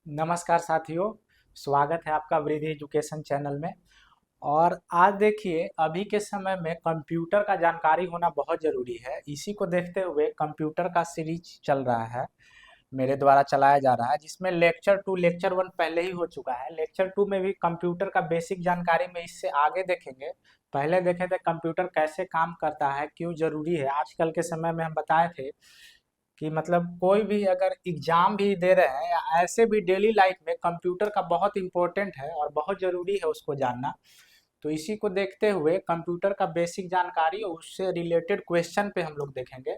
नमस्कार साथियों। स्वागत है आपका वृद्धि एजुकेशन चैनल में। और आज देखिए, अभी के समय में कंप्यूटर का जानकारी होना बहुत ज़रूरी है। इसी को देखते हुए कंप्यूटर का सीरीज चल रहा है, मेरे द्वारा चलाया जा रहा है, जिसमें लेक्चर 2 लेक्चर 1 पहले ही हो चुका है। लेक्चर 2 में भी कंप्यूटर का बेसिक जानकारी में इससे आगे देखेंगे। पहले देखे थे कंप्यूटर कैसे काम करता है, क्यों ज़रूरी है। आजकल के समय में हम बताए थे कि मतलब कोई भी अगर एग्जाम भी दे रहे हैं या ऐसे भी डेली लाइफ में कंप्यूटर का बहुत इंपॉर्टेंट है और बहुत ज़रूरी है उसको जानना। तो इसी को देखते हुए कंप्यूटर का बेसिक जानकारी और उससे रिलेटेड क्वेश्चन पे हम लोग देखेंगे।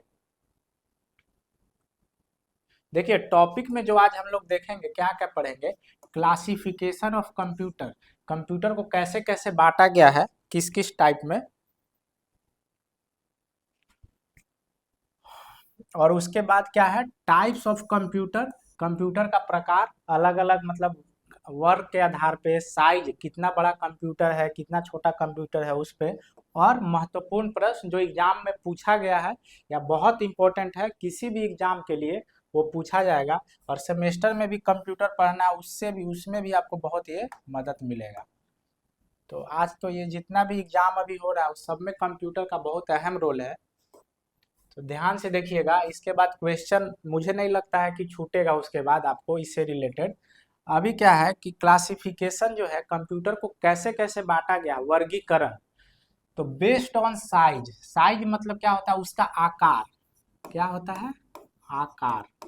देखिए, टॉपिक में जो आज हम लोग देखेंगे क्या क्या पढ़ेंगे। क्लासिफिकेशन ऑफ कंप्यूटर, कंप्यूटर को कैसे कैसे बांटा गया है, किस किस टाइप में। और उसके बाद क्या है, टाइप्स ऑफ कंप्यूटर, कंप्यूटर का प्रकार अलग अलग, मतलब वर्क के आधार पे, साइज कितना बड़ा कंप्यूटर है, कितना छोटा कंप्यूटर है उस पे। और महत्वपूर्ण प्रश्न जो एग्जाम में पूछा गया है या बहुत इंपॉर्टेंट है किसी भी एग्जाम के लिए, वो पूछा जाएगा। और सेमेस्टर में भी कंप्यूटर पढ़ना, उससे भी उसमें भी आपको बहुत ये मदद मिलेगा। तो आज तो ये जितना भी एग्जाम अभी हो रहा है उस सब में कंप्यूटर का बहुत अहम रोल है। तो ध्यान से देखिएगा। इसके बाद क्वेश्चन मुझे नहीं लगता है कि छूटेगा उसके बाद आपको इससे रिलेटेड। अभी क्या है कि क्लासिफिकेशन जो है, कंप्यूटर को कैसे कैसे बांटा गया, वर्गीकरण। तो बेस्ड ऑन साइज, साइज मतलब क्या होता है, उसका आकार। क्या होता है, आकार।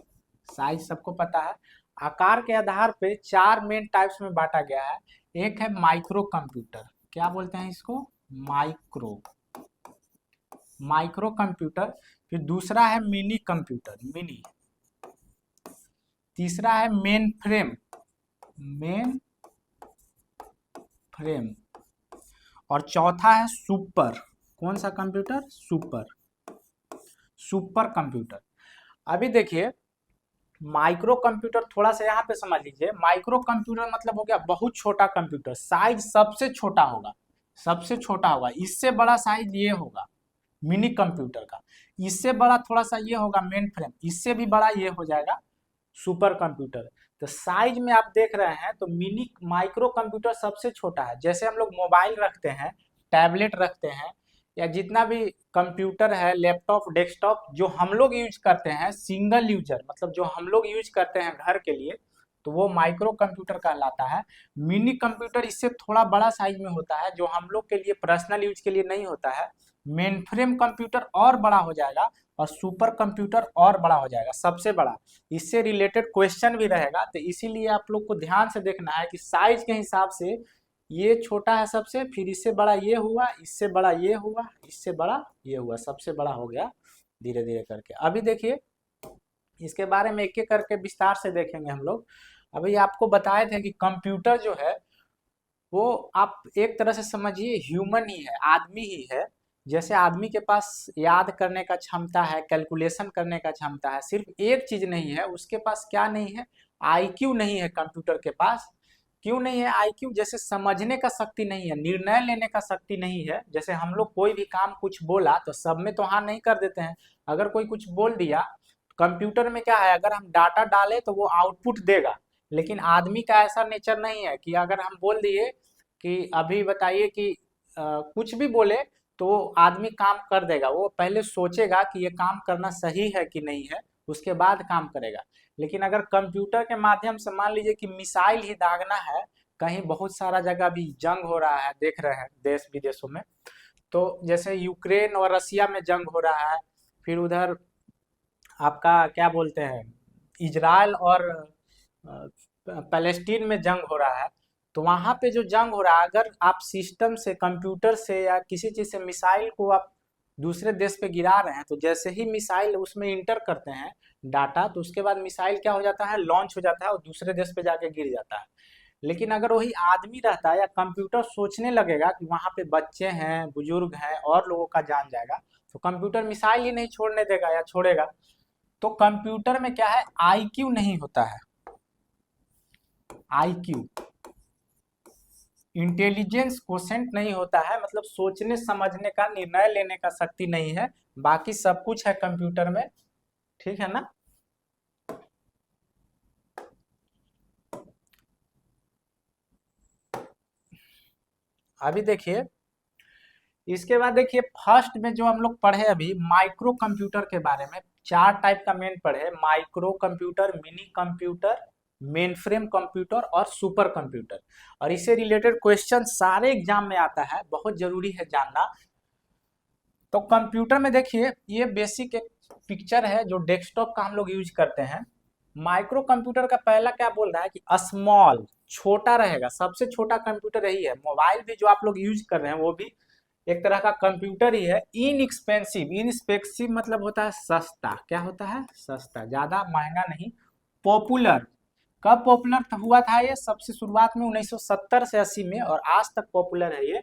साइज सबको पता है। आकार के आधार पे चार मेन टाइप्स में बांटा गया है। एक है माइक्रो कंप्यूटर, क्या बोलते हैं इसको, माइक्रो, माइक्रो कंप्यूटर। फिर दूसरा है मिनी कंप्यूटर, मिनी। तीसरा है मेन फ्रेम, मेन फ्रेम। और चौथा है सुपर। कौन सा कंप्यूटर, सुपर, सुपर कंप्यूटर। अभी देखिए, माइक्रो कंप्यूटर थोड़ा सा यहाँ पे समझ लीजिए। माइक्रो कंप्यूटर मतलब हो गया बहुत छोटा कंप्यूटर, साइज सबसे छोटा होगा, सबसे छोटा होगा। इससे बड़ा साइज ये होगा मिनी कंप्यूटर का। इससे बड़ा थोड़ा सा ये होगा मेन फ्रेम, इससे भी बड़ा ये हो जाएगा सुपर कंप्यूटर। तो साइज में आप देख रहे हैं तो मिनी माइक्रो कंप्यूटर सबसे छोटा है। जैसे हम लोग मोबाइल रखते हैं, टैबलेट रखते हैं, या जितना भी कंप्यूटर है, लैपटॉप, डेस्कटॉप जो हम लोग यूज करते हैं, सिंगल यूजर मतलब जो हम लोग यूज करते हैं घर के लिए, तो वो माइक्रो कंप्यूटर कहलाता है। मिनी कंप्यूटर इससे थोड़ा बड़ा साइज में होता है, जो हम लोग के लिए पर्सनल यूज के लिए नहीं होता है। मेन फ्रेम कंप्यूटर और बड़ा हो जाएगा, और सुपर कंप्यूटर और बड़ा हो जाएगा, सबसे बड़ा। इससे रिलेटेड क्वेश्चन भी रहेगा, तो इसीलिए आप लोग को ध्यान से देखना है कि साइज के हिसाब से ये छोटा है सबसे, फिर इससे बड़ा ये हुआ, इससे बड़ा ये हुआ, इससे बड़ा ये हुआ, सबसे बड़ा हो गया धीरे धीरे करके। अभी देखिए, इसके बारे में एक एक करके विस्तार से देखेंगे हम लोग। अभी आपको बताए थे कि कंप्यूटर जो है वो आप एक तरह से समझिए ह्यूमन ही है, आदमी ही है। जैसे आदमी के पास याद करने का क्षमता है, कैलकुलेशन करने का क्षमता है, सिर्फ एक चीज नहीं है उसके पास, क्या नहीं है, आईक्यू नहीं है कंप्यूटर के पास। क्यों नहीं है आईक्यू, जैसे समझने का शक्ति नहीं है, निर्णय लेने का शक्ति नहीं है। जैसे हम लोग कोई भी काम कुछ बोला तो सब में तो हाँ नहीं कर देते हैं। अगर कोई कुछ बोल दिया, कंप्यूटर में क्या है, अगर हम डाटा डालें तो वो आउटपुट देगा। लेकिन आदमी का ऐसा नेचर नहीं है कि अगर हम बोल दिए कि अभी बताइए कि कुछ भी बोले तो वो आदमी काम कर देगा। वो पहले सोचेगा कि ये काम करना सही है कि नहीं है, उसके बाद काम करेगा। लेकिन अगर कंप्यूटर के माध्यम से मान लीजिए कि मिसाइल ही दागना है, कहीं बहुत सारा जगह भी जंग हो रहा है, देख रहे हैं देश विदेशों में। तो जैसे यूक्रेन और रसिया में जंग हो रहा है, फिर उधर आपका क्या बोलते हैं, इजराइल और पैलेस्टीन में जंग हो रहा है। तो वहां पे जो जंग हो रहा है, अगर आप सिस्टम से, कंप्यूटर से या किसी चीज से मिसाइल को आप दूसरे देश पे गिरा रहे हैं, तो जैसे ही मिसाइल उसमें इंटर करते हैं डाटा, तो उसके बाद मिसाइल क्या हो जाता है, लॉन्च हो जाता है और दूसरे देश पे जाके गिर जाता है। लेकिन अगर वही आदमी रहता है या कंप्यूटर सोचने लगेगा कि वहां पे बच्चे हैं, बुजुर्ग हैं, और लोगों का जान जाएगा, तो कंप्यूटर मिसाइल ही नहीं छोड़ने देगा या छोड़ेगा। तो कंप्यूटर में क्या है, आईक्यू नहीं होता है, आईक्यू, इंटेलिजेंस कोसेंट नहीं होता है, मतलब सोचने समझने का, निर्णय लेने का शक्ति नहीं है। बाकी सब कुछ है कंप्यूटर में, ठीक है ना। अभी देखिए, इसके बाद देखिए फर्स्ट में जो हम लोग पढ़े अभी माइक्रो कंप्यूटर के बारे में, 4 टाइप का मेन पढ़े, micro computer, mini computer, main frame computer और सुपर कंप्यूटर। और इससे रिलेटेड क्वेश्चन सारे एग्जाम में आता है, बहुत जरूरी है जानना। तो कंप्यूटर में देखिए ये बेसिक एक पिक्चर है जो डेस्कटॉप का हम लोग यूज करते हैं। माइक्रो कंप्यूटर का पहला क्या बोल रहा है कि स्मॉल, छोटा रहेगा, सबसे छोटा कंप्यूटर यही है। मोबाइल भी जो आप लोग यूज कर रहे हैं वो भी एक तरह का कंप्यूटर ही है। इनएक्सपेंसिव, इनएक्सपेंसिव मतलब होता है सस्ता, क्या होता है, सस्ता, ज्यादा महंगा नहीं। पॉपुलर, कब पॉपुलर हुआ था ये, सबसे शुरुआत में 1970 से 80 में, और आज तक पॉपुलर है ये,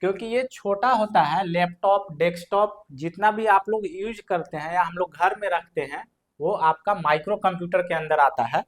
क्योंकि ये छोटा होता है। लैपटॉप, डेस्कटॉप जितना भी आप लोग यूज करते हैं या हम लोग घर में रखते हैं वो आपका माइक्रो कंप्यूटर के अंदर आता है।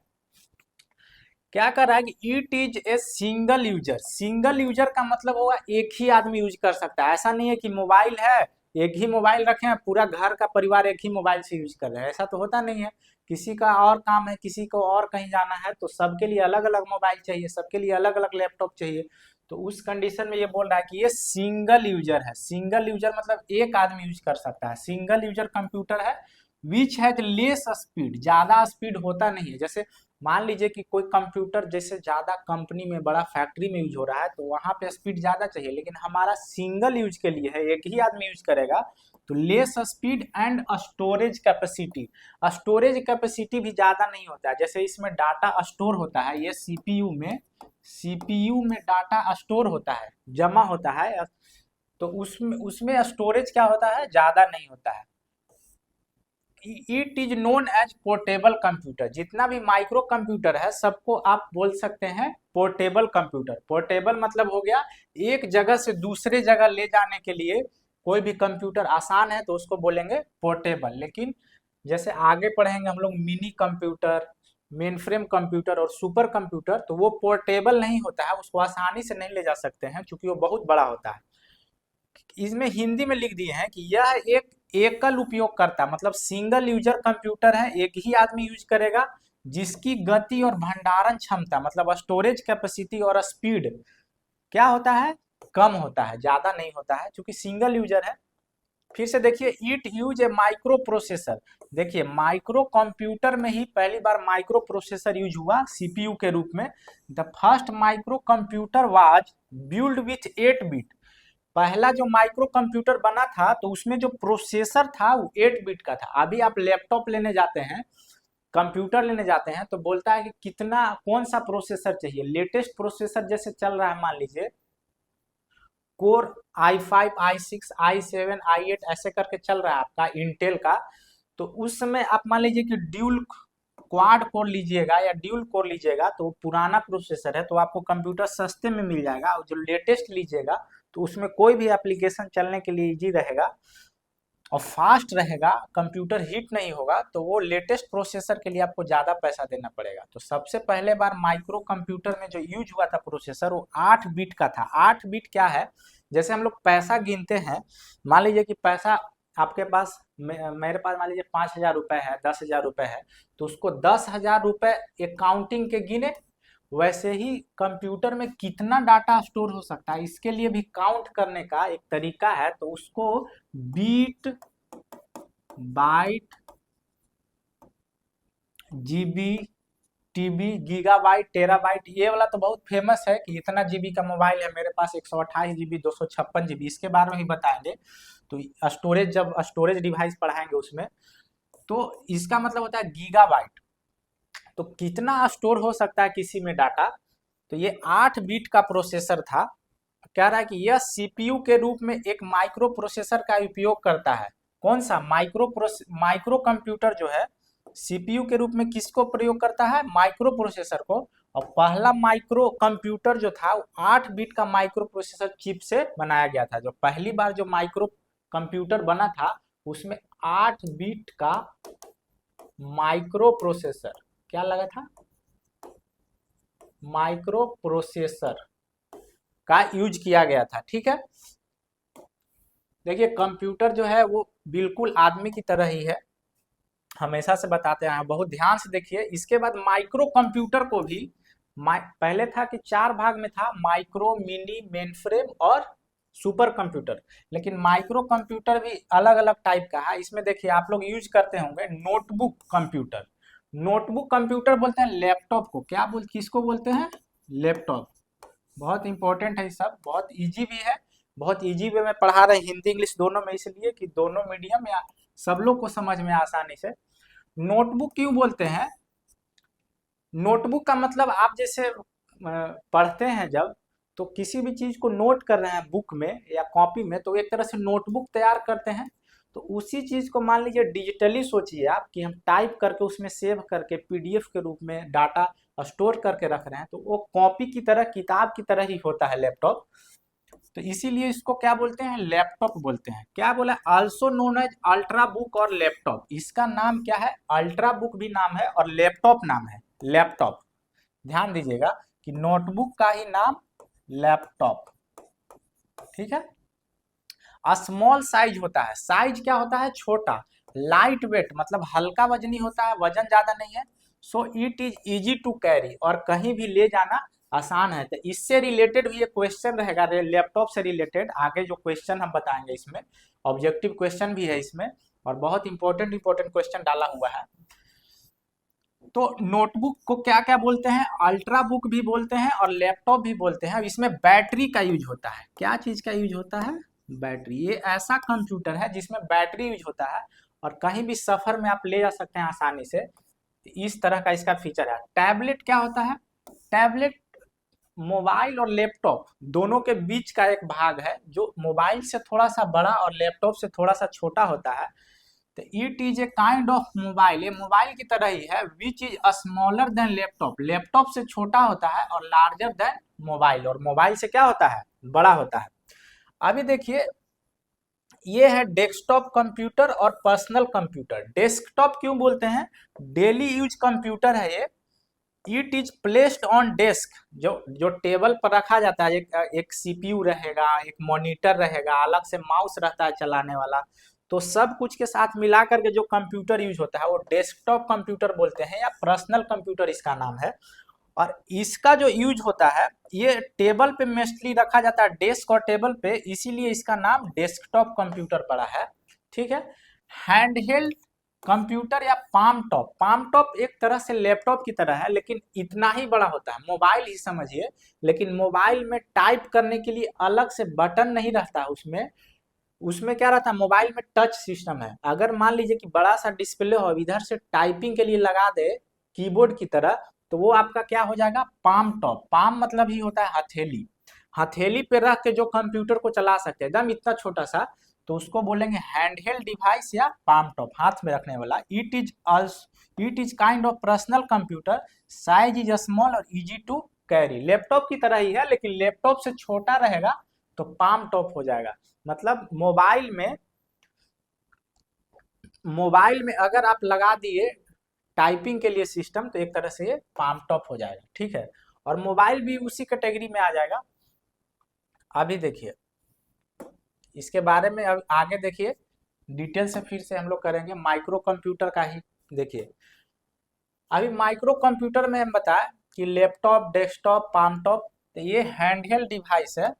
क्या कर रहा है कि it is a single user. Single user का मतलब होगा एक ही आदमी यूज कर सकता है। ऐसा नहीं है कि मोबाइल है, एक ही मोबाइल रखे हैं, पूरा घर का परिवार एक ही मोबाइल से यूज कर रहे हैं, ऐसा तो होता नहीं है। किसी का और काम है, किसी को और कहीं जाना है, तो सबके लिए अलग अलग मोबाइल चाहिए, सबके लिए अलग अलग लैपटॉप चाहिए। तो उस कंडीशन में ये बोल रहा है कि ये सिंगल यूजर है। सिंगल यूजर मतलब एक आदमी यूज कर सकता है। सिंगल यूजर कंप्यूटर है विच हैज लेस स्पीड, ज्यादा स्पीड होता नहीं है। जैसे मान लीजिए कि कोई कंप्यूटर जैसे ज्यादा कंपनी में, बड़ा फैक्ट्री में यूज हो रहा है तो वहां पे स्पीड ज्यादा चाहिए, लेकिन हमारा सिंगल यूज के लिए है, एक ही आदमी यूज करेगा, तो less speed and storage capacity. Storage capacity भी ज्यादा नहीं होता है। जैसे इसमें डाटा स्टोर होता है, ये सीपीयू में डाटा स्टोर होता है, जमा होता है, तो उसमें उसमें स्टोरेज क्या होता है, ज्यादा नहीं होता है। It is known as portable computer. जितना भी माइक्रो कंप्यूटर है सबको आप बोल सकते हैं पोर्टेबल कंप्यूटर। पोर्टेबल मतलब हो गया एक जगह से दूसरे जगह ले जाने के लिए कोई भी कंप्यूटर आसान है तो उसको बोलेंगे पोर्टेबल। लेकिन जैसे आगे पढ़ेंगे हम लोग mini computer, main frame computer और सुपर कंप्यूटर, तो वो पोर्टेबल नहीं होता है, उसको आसानी से नहीं ले जा सकते हैं क्योंकि वो बहुत बड़ा होता है। इसमें हिंदी में लिख दिए हैं कि यह एक एकल उपयोगकर्ता मतलब सिंगल यूजर कंप्यूटर है, एक ही आदमी यूज करेगा, जिसकी गति और भंडारण क्षमता मतलब स्टोरेज कैपेसिटी और स्पीड क्या होता है, कम होता है, ज्यादा नहीं होता है, क्योंकि सिंगल यूजर है। फिर से देखिए, it use A micro processor. देखिए माइक्रो कंप्यूटर में ही पहली बार माइक्रो प्रोसेसर यूज हुआ सीपीयू के रूप में। The first micro computer was build with 8 bit. पहला जो माइक्रो कंप्यूटर बना था तो उसमें जो प्रोसेसर था वो 8 बिट का था। अभी आप लैपटॉप लेने जाते हैं, कंप्यूटर लेने जाते हैं तो बोलता है कि कितना, कौन सा प्रोसेसर चाहिए। लेटेस्ट प्रोसेसर जैसे चल रहा है, मान लीजिए core i5, i6, i7, i8 ऐसे करके चल रहा है आपका इंटेल का। तो उस समय आप मान लीजिए कि ड्यूल क्वाड कोर लीजिएगा या ड्यूल कोर लीजिएगा तो पुराना प्रोसेसर है तो आपको कंप्यूटर सस्ते में मिल जाएगा। और जो लेटेस्ट लीजिएगा तो उसमें कोई भी एप्लीकेशन चलने के लिए इजी रहेगा और फास्ट रहेगा, कंप्यूटर हीट नहीं होगा, तो वो लेटेस्ट प्रोसेसर के लिए आपको ज़्यादा पैसा देना पड़ेगा। तो सबसे पहले बार माइक्रो कंप्यूटर में जो यूज हुआ था प्रोसेसर वो 8 बिट का था। 8 बिट क्या है, जैसे हम लोग पैसा गिनते हैं, मान लीजिए कि पैसा आपके पास, मेरे पास मान लीजिए 5,000 रुपये है, 10,000 रुपये है, तो उसको 10,000 रुपये एक काउंटिंग के गिने। वैसे ही कंप्यूटर में कितना डाटा स्टोर हो सकता है इसके लिए भी काउंट करने का एक तरीका है, तो उसको bit, byte, GB, TB, gigabyte, terabyte, ये वाला तो बहुत फेमस है कि इतना जीबी का मोबाइल है मेरे पास, 128 जीबी, 256 जीबी, इसके बारे में ही बताएंगे। तो स्टोरेज, जब स्टोरेज डिवाइस पढ़ाएंगे उसमें, तो इसका मतलब होता है गीगाबाइट। तो कितना स्टोर हो सकता है किसी में डाटा, तो ये 8 बिट का प्रोसेसर था। कह रहा है कि यह सीपीयू के रूप में एक माइक्रो प्रोसेसर का उपयोग करता है। कौन सा माइक्रो कंप्यूटर जो है सीपीयू के रूप में किसको प्रयोग करता है, माइक्रो प्रोसेसर को। और पहला माइक्रो कंप्यूटर जो था 8 बिट का माइक्रो प्रोसेसर चिप से बनाया गया था। जो पहली बार जो माइक्रो कंप्यूटर बना था उसमें 8 बिट का माइक्रो प्रोसेसर, क्या लगा था, माइक्रो प्रोसेसर का यूज किया गया था। ठीक है, देखिए कंप्यूटर जो है वो बिल्कुल आदमी की तरह ही है, हमेशा से बताते हैं, बहुत ध्यान से देखिए। इसके बाद माइक्रो कंप्यूटर को भी पहले था कि 4 भाग में था, माइक्रो, मिनी, मेनफ्रेम और सुपर कंप्यूटर। लेकिन माइक्रो कंप्यूटर भी अलग अलग टाइप का है। इसमें देखिए आप लोग यूज करते होंगे नोटबुक कंप्यूटर। नोटबुक कंप्यूटर बोलते हैं लैपटॉप को, किसको बोलते हैं? लैपटॉप। बहुत इंपॉर्टेंट है ये सब, बहुत इजी भी है, बहुत इजी वे में पढ़ा रहे हैं, हिंदी इंग्लिश दोनों में, इसलिए कि दोनों मीडियम या सब लोग को समझ में आसानी से। नोटबुक क्यों बोलते हैं? नोटबुक का मतलब आप जैसे पढ़ते हैं जब, तो किसी भी चीज को नोट कर रहे हैं बुक में या कॉपी में, तो एक तरह से नोटबुक तैयार करते हैं। तो उसी चीज को मान लीजिए डिजिटली सोचिए आप, कि हम टाइप करके उसमें सेव करके पीडीएफ के रूप में डाटा स्टोर करके रख रहे हैं, तो वो कॉपी की तरह, किताब की तरह ही होता है लैपटॉप। तो इसीलिए इसको क्या बोलते हैं? लैपटॉप बोलते हैं। क्या बोला? Also known as ultrabook और लैपटॉप। इसका नाम क्या है? अल्ट्रा बुक भी नाम है और लैपटॉप नाम है, लैपटॉप। ध्यान दीजिएगा कि नोटबुक का ही नाम लैपटॉप, ठीक है। स्मॉल साइज होता है, साइज क्या होता है? छोटा। लाइट वेट मतलब हल्का वजनी होता है, वजन ज्यादा नहीं है। So it is easy to carry, और कहीं भी ले जाना आसान है। तो इससे रिलेटेड भी एक क्वेश्चन रहेगा, लैपटॉप से रिलेटेड आगे जो क्वेश्चन हम बताएंगे इसमें, ऑब्जेक्टिव क्वेश्चन भी है इसमें, और बहुत इंपॉर्टेंट इंपॉर्टेंट क्वेश्चन डाला हुआ है। तो नोटबुक को क्या क्या बोलते हैं? अल्ट्रा बुक भी बोलते हैं और लैपटॉप भी बोलते हैं। इसमें बैटरी का यूज होता है। क्या चीज का यूज होता है? बैटरी। ये ऐसा कंप्यूटर है जिसमें बैटरी यूज होता है, और कहीं भी सफर में आप ले जा सकते हैं आसानी से। इस तरह का इसका फीचर है। टैबलेट क्या होता है? टैबलेट मोबाइल और लैपटॉप दोनों के बीच का एक भाग है, जो मोबाइल से थोड़ा सा बड़ा और लैपटॉप से थोड़ा सा छोटा होता है। तो it is a kind of mobile, ये मोबाइल की तरह ही है, which is smaller than laptop. Laptop से छोटा होता है और लार्जर देन मोबाइल, और मोबाइल से क्या होता है? बड़ा होता है। अभी देखिए, ये है डेस्कटॉप कंप्यूटर और पर्सनल कंप्यूटर। डेस्कटॉप क्यों बोलते हैं? डेली यूज कंप्यूटर है ये। It is placed on desk, जो जो टेबल पर रखा जाता है। एक सीपीयू रहेगा, एक मॉनिटर रहेगा, अलग से माउस रहता है चलाने वाला। तो सब कुछ के साथ मिला करके जो कंप्यूटर यूज होता है वो डेस्कटॉप कंप्यूटर बोलते हैं, या पर्सनल कंप्यूटर इसका नाम है। और इसका जो यूज होता है, ये टेबल पे मोस्टली रखा जाता है, डेस्क और टेबल पे, इसीलिए इसका नाम डेस्कटॉप कंप्यूटर पड़ा है, ठीक है। हैंडहेल्ड कंप्यूटर या पाम टॉप। पाम टॉप एक तरह से लैपटॉप की तरह है, लेकिन इतना ही बड़ा होता है, मोबाइल ही समझिए। लेकिन मोबाइल में टाइप करने के लिए अलग से बटन नहीं रहता है उसमें। उसमें क्या रहता है? मोबाइल में टच सिस्टम है। अगर मान लीजिए कि बड़ा सा डिस्प्ले हो, इधर से टाइपिंग के लिए लगा दे कीबोर्ड की तरह, तो वो आपका क्या हो जाएगा? Palm top. पाम मतलब ही होता है हथेली। हथेली पे रख के जो कंप्यूटर को चला सकते हैं, एकदम इतना छोटा सा, तो उसको बोलेंगे हैंडहेल्ड डिवाइस या पाम टॉप, हाथ में रखने वाला। It is kind of personal computer, size is small और इजी टू कैरी। लैपटॉप की तरह ही है, लेकिन लैपटॉप से छोटा रहेगा, तो पाम टॉप हो जाएगा। मतलब मोबाइल में अगर आप लगा दिए टाइपिंग के लिए सिस्टम, तो एक तरह से ये पाम टॉप हो जाएगा, ठीक है। और मोबाइल भी उसी कैटेगरी में आ जाएगा। अभी देखिए इसके बारे में, अब आगे देखिए डिटेल से फिर से हम लोग करेंगे माइक्रो कंप्यूटर का ही। देखिए अभी माइक्रो कंप्यूटर में हम बताएं कि लैपटॉप, डेस्कटॉप, पाम टॉप, तो ये हैंडहेल्ड डिवाइस है,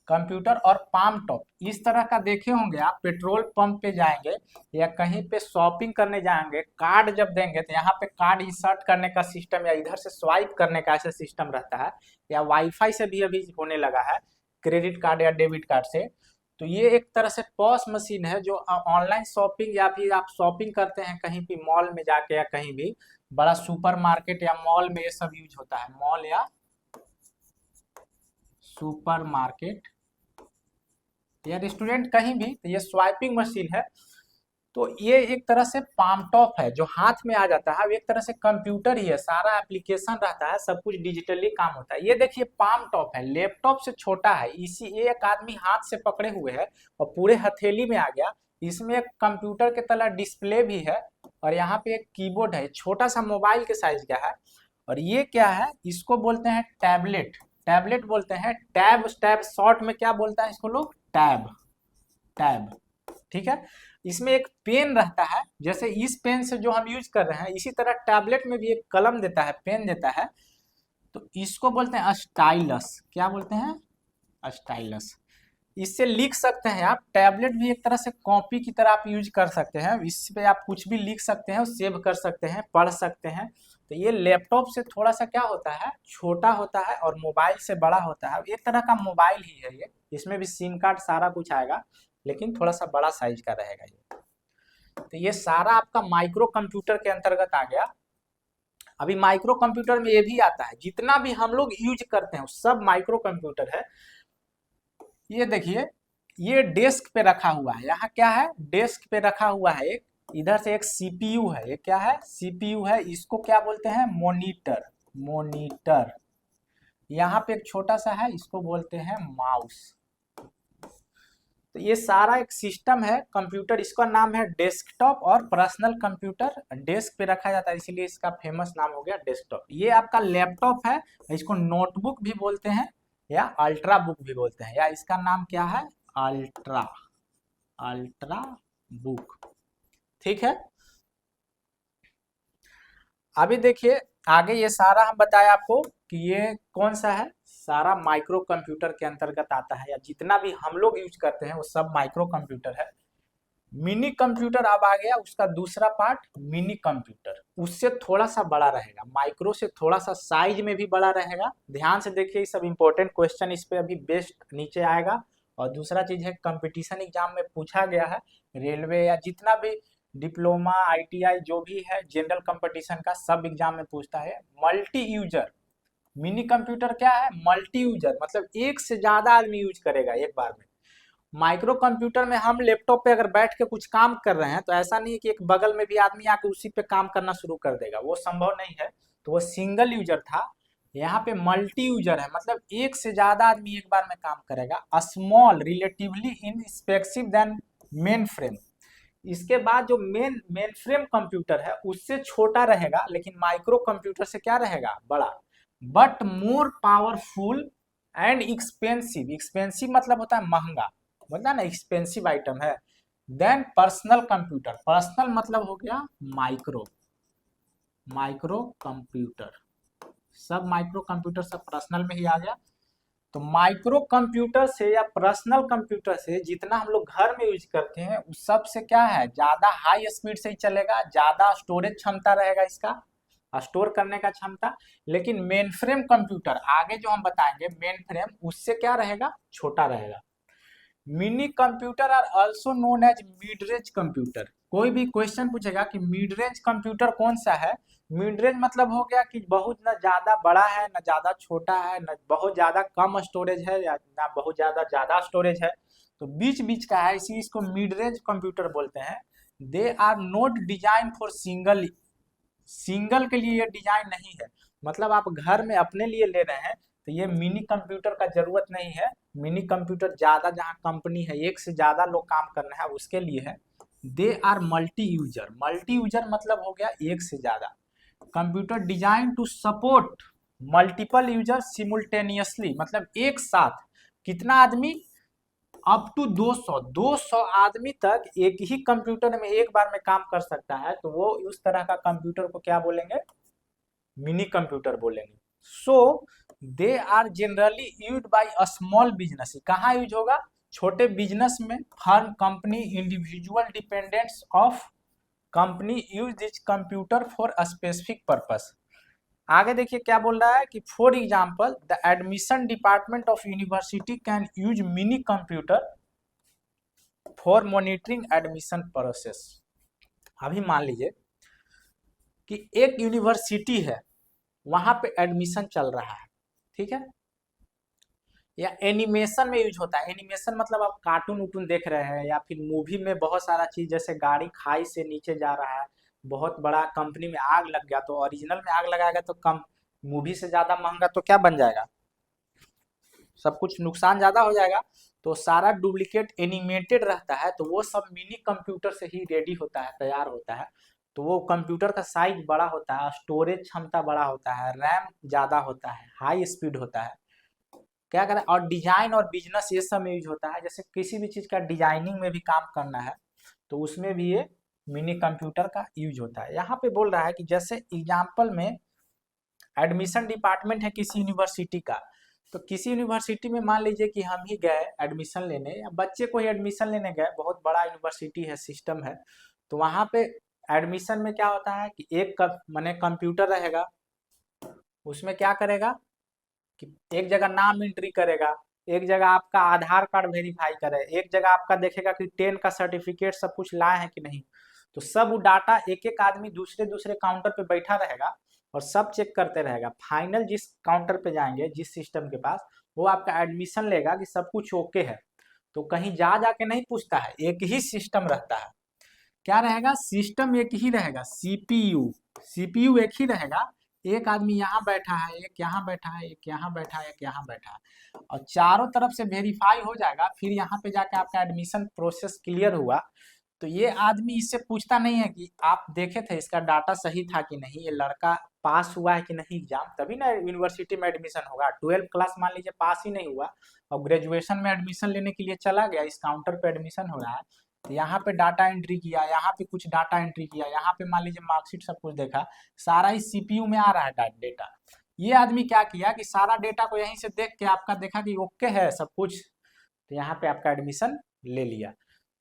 कंप्यूटर और पाम टॉप। इस तरह का देखे होंगे आप, पेट्रोल पंप पे जाएंगे या कहीं पे शॉपिंग करने जाएंगे, कार्ड जब देंगे तो यहाँ पे कार्ड इंसर्ट करने का सिस्टम या इधर से स्वाइप करने का ऐसा सिस्टम रहता है, या वाईफाई से भी अभी होने लगा है, क्रेडिट कार्ड या डेबिट कार्ड से। तो ये एक तरह से पॉस मशीन है, जो ऑनलाइन शॉपिंग या फिर आप शॉपिंग करते हैं कहीं भी मॉल में जाके, या कहीं भी बड़ा सुपर मार्केट या मॉल में, ये सब यूज होता है, मॉल या सुपर मार्केट या रेस्टोरेंट कहीं भी, तो ये स्वाइपिंग मशीन है। तो ये एक तरह से पाम टॉप है जो हाथ में आ जाता है, एक तरह से कंप्यूटर ही है, सारा एप्लीकेशन रहता है, सब कुछ डिजिटली काम होता है। ये देखिए पाम टॉप है, लैपटॉप से छोटा है, इसी एक आदमी हाथ से पकड़े हुए है और पूरे हथेली में आ गया। इसमें एक कंप्यूटर के तरह डिस्प्ले भी है, और यहाँ पे एक कीबोर्ड है, छोटा सा मोबाइल के साइज का है। और ये क्या है? इसको बोलते हैं टैबलेट। टैबलेट बोलते हैं, टैब शॉर्ट में क्या बोलता है इसको लोग? टैब, टैब, ठीक है। इसमें एक पेन रहता है, जैसे इस पेन से जो हम यूज कर रहे हैं, इसी तरह टैबलेट में भी एक कलम देता है, पेन देता है, तो इसको बोलते हैं स्टाइलस। क्या बोलते हैं? स्टाइलस। इससे लिख सकते हैं आप। टैबलेट भी एक तरह से कॉपी की तरह आप यूज कर सकते हैं, इस पे आप कुछ भी लिख सकते हैं, सेव कर सकते हैं, पढ़ सकते हैं। तो ये लैपटॉप से थोड़ा सा क्या होता है, छोटा होता है और मोबाइल से बड़ा होता है। एक तरह का मोबाइल ही है ये, इसमें भी सिम कार्ड सारा कुछ आएगा, लेकिन थोड़ा सा बड़ा साइज का रहेगा ये। तो ये सारा आपका माइक्रो कंप्यूटर के अंतर्गत आ गया। अभी माइक्रो कंप्यूटर में ये भी आता है, जितना भी हम लोग यूज करते हैं सब माइक्रो कंप्यूटर है। ये देखिए, ये डेस्क पे रखा हुआ है, यहाँ क्या है, डेस्क पे रखा हुआ है एक, इधर से एक सीपीयू है, ये क्या है, सीपीयू है, इसको क्या बोलते हैं, मॉनिटर। मॉनिटर। यहाँ पे एक छोटा सा है, इसको बोलते हैं माउस। तो ये सारा एक सिस्टम है कंप्यूटर, इसका नाम है डेस्कटॉप और पर्सनल कंप्यूटर। डेस्क पे रखा जाता है, इसीलिए इसका फेमस नाम हो गया डेस्कटॉप। ये आपका लैपटॉप है, इसको नोटबुक भी बोलते हैं या अल्ट्रा बुक भी बोलते हैं, या इसका नाम क्या है, अल्ट्रा। Ultra book. ठीक है। अभी देखिए आगे, ये सारा हम बताया आपको कि ये कौन सा है, सारा माइक्रो कंप्यूटर के अंतर्गत आता है, या जितना भी हम लोग यूज करते हैं वो सब माइक्रो कंप्यूटर है। मिनी कंप्यूटर अब आ गया, उसका दूसरा पार्ट मिनी कंप्यूटर, उससे थोड़ा सा बड़ा रहेगा, माइक्रो से थोड़ा सा साइज में भी बड़ा रहेगा। ध्यान से देखिए, सब इंपॉर्टेंट क्वेश्चन इस पे अभी बेस्ट नीचे आएगा। और दूसरा चीज है, कंपटीशन एग्जाम में पूछा गया है, रेलवे या जितना भी डिप्लोमा आईटीआई जो भी है जनरल कंपटीशन का, सब एग्जाम में पूछता है। मल्टी यूजर, मिनी कंप्यूटर क्या है, मल्टी यूजर, मतलब एक से ज्यादा आदमी यूज करेगा एक बार में। माइक्रो कंप्यूटर में हम लैपटॉप पे अगर बैठ के कुछ काम कर रहे हैं, तो ऐसा नहीं है कि एक बगल में भी आदमी आके उसी पे काम करना शुरू कर देगा, वो संभव नहीं है। तो वो सिंगल यूजर था, यहाँ पे मल्टी यूजर है, मतलब एक से ज्यादा आदमी एक बार में काम करेगा। Small, relatively inexpensive then mainframe. इसके बाद जो मेन फ्रेम कंप्यूटर है उससे छोटा रहेगा, लेकिन माइक्रो कंप्यूटर से क्या रहेगा, बड़ा, but more powerful and expensive. Expensive मतलब होता है महंगा, बोलता है ना, एक्सपेंसिव आइटम है। देन पर्सनल कंप्यूटर, पर्सनल मतलब हो गया माइक्रो। माइक्रो कंप्यूटर, सब माइक्रो कंप्यूटर सब पर्सनल में ही आ गया। तो माइक्रो कंप्यूटर से या पर्सनल कंप्यूटर से जितना हम लोग घर में यूज करते हैं, उस सब से क्या है, ज्यादा हाई स्पीड से ही चलेगा, ज्यादा स्टोरेज क्षमता रहेगा इसका, स्टोर करने का क्षमता। लेकिन मेन फ्रेम कंप्यूटर आगे जो हम बताएंगे, मेन फ्रेम उससे क्या रहेगा, छोटा रहेगा। Mini computer are also known as mid range computer. कोई भी क्वेश्चन पूछेगा कि मिड रेंज कंप्यूटर कौन सा है, मिड रेंज मतलब हो गया कि बहुत न ज्यादा बड़ा है, न ज्यादा छोटा है, न बहुत ज्यादा कम स्टोरेज है, या ना बहुत ज्यादा ज्यादा स्टोरेज है, तो बीच बीच का है, इसी इसको मिड रेंज कंप्यूटर बोलते हैं। They are not design for single, single के लिए ये डिजाइन नहीं है, मतलब आप घर में अपने लिए ले रहे हैं तो ये मिनी कंप्यूटर का जरूरत नहीं है। मिनी कंप्यूटर ज्यादा जहाँ कंपनी है, एक से ज्यादा लोग काम करना है उसके लिए है। They are multi user, multi user मतलब हो गया एक से ज्यादा। Computer design to support multiple user simultaneously, मतलब एक साथ कितना आदमी, अप टू 200 आदमी तक एक ही कंप्यूटर में एक बार में काम कर सकता है, तो वो उस तरह का कंप्यूटर को क्या बोलेंगे, मिनी कंप्यूटर बोलेंगे। So they are generally use by a small business. कहाँ यूज होगा, छोटे बिजनेस में, firm, company, individual dependents of company use this computer for a specific purpose. आगे देखिए क्या बोल रहा है कि for example the admission department of university can use mini computer for monitoring admission process. अभी मान लीजिए कि एक यूनिवर्सिटी है, वहां पे एडमिशन चल रहा है, ठीक है, या एनिमेशन में यूज होता है। एनिमेशन मतलब आप कार्टून उटून देख रहे हैं, या फिर मूवी में बहुत सारा चीज, जैसे गाड़ी खाई से नीचे जा रहा है, बहुत बड़ा कंपनी में आग लग गया, तो ओरिजिनल में आग लगाएगा तो कम, मूवी से ज्यादा महंगा तो क्या बन जाएगा, सब कुछ नुकसान ज्यादा हो जाएगा। तो सारा डुप्लीकेट एनिमेटेड रहता है, तो वो सब मिनी कंप्यूटर से ही रेडी होता है, तैयार होता है। तो वो कंप्यूटर का साइज बड़ा होता है, स्टोरेज क्षमता बड़ा होता है, रैम ज्यादा होता है, हाई स्पीड होता है। क्या करें, और डिजाइन और बिजनेस ये सब में यूज होता है, जैसे किसी भी चीज का डिजाइनिंग में भी काम करना है, तो उसमें भी ये मिनी कंप्यूटर का यूज होता है। यहाँ पे बोल रहा है कि जैसे एग्जाम्पल में एडमिशन डिपार्टमेंट है किसी यूनिवर्सिटी का, तो किसी यूनिवर्सिटी में मान लीजिए कि हम ही गए एडमिशन लेने या बच्चे को ही एडमिशन लेने गए, बहुत बड़ा यूनिवर्सिटी है, सिस्टम है, तो वहाँ पे एडमिशन में क्या होता है कि एक माने कंप्यूटर रहेगा, उसमें क्या करेगा कि एक जगह नाम एंट्री करेगा, एक जगह आपका आधार कार्ड वेरीफाई करे, एक जगह आपका देखेगा कि 10 का सर्टिफिकेट सब कुछ लाए हैं कि नहीं। तो सब डाटा एक एक आदमी दूसरे दूसरे काउंटर पे बैठा रहेगा और सब चेक करते रहेगा। फाइनल जिस काउंटर पे जाएंगे, जिस सिस्टम के पास, वो आपका एडमिशन लेगा कि सब कुछ ओके है। तो कहीं जा जाके नहीं पूछता है, एक ही सिस्टम रहता है। क्या रहेगा? सिस्टम एक ही रहेगा, सीपीयू। सीपीयू एक ही रहेगा। एक आदमी यहाँ बैठा है, एक यहाँ बैठा है, एक यहाँ बैठा है, एक यहाँ बैठा है, और चारों तरफ से वेरीफाई हो जाएगा। फिर यहाँ पे जाके आपका एडमिशन प्रोसेस क्लियर हुआ, तो ये आदमी इससे पूछता नहीं है कि आप देखे थे इसका डाटा सही था कि नहीं, ये लड़का पास हुआ है कि नहीं एग्जाम, तभी ना यूनिवर्सिटी में एडमिशन होगा। 12th क्लास मान लीजिए पास ही नहीं हुआ और ग्रेजुएशन में एडमिशन लेने के लिए चला गया, इस काउंटर पे एडमिशन हो रहा है, तो यहाँ पे डाटा एंट्री किया, यहाँ पे कुछ डाटा एंट्री किया, यहाँ पे मान लीजिए मार्कशीट सब कुछ देखा, सारा ही सीपीयू में आ रहा है डेटा। ये आदमी क्या किया कि सारा डेटा को यहीं से देख के आपका देखा कि ओके है सब कुछ, तो यहाँ पे आपका एडमिशन ले लिया।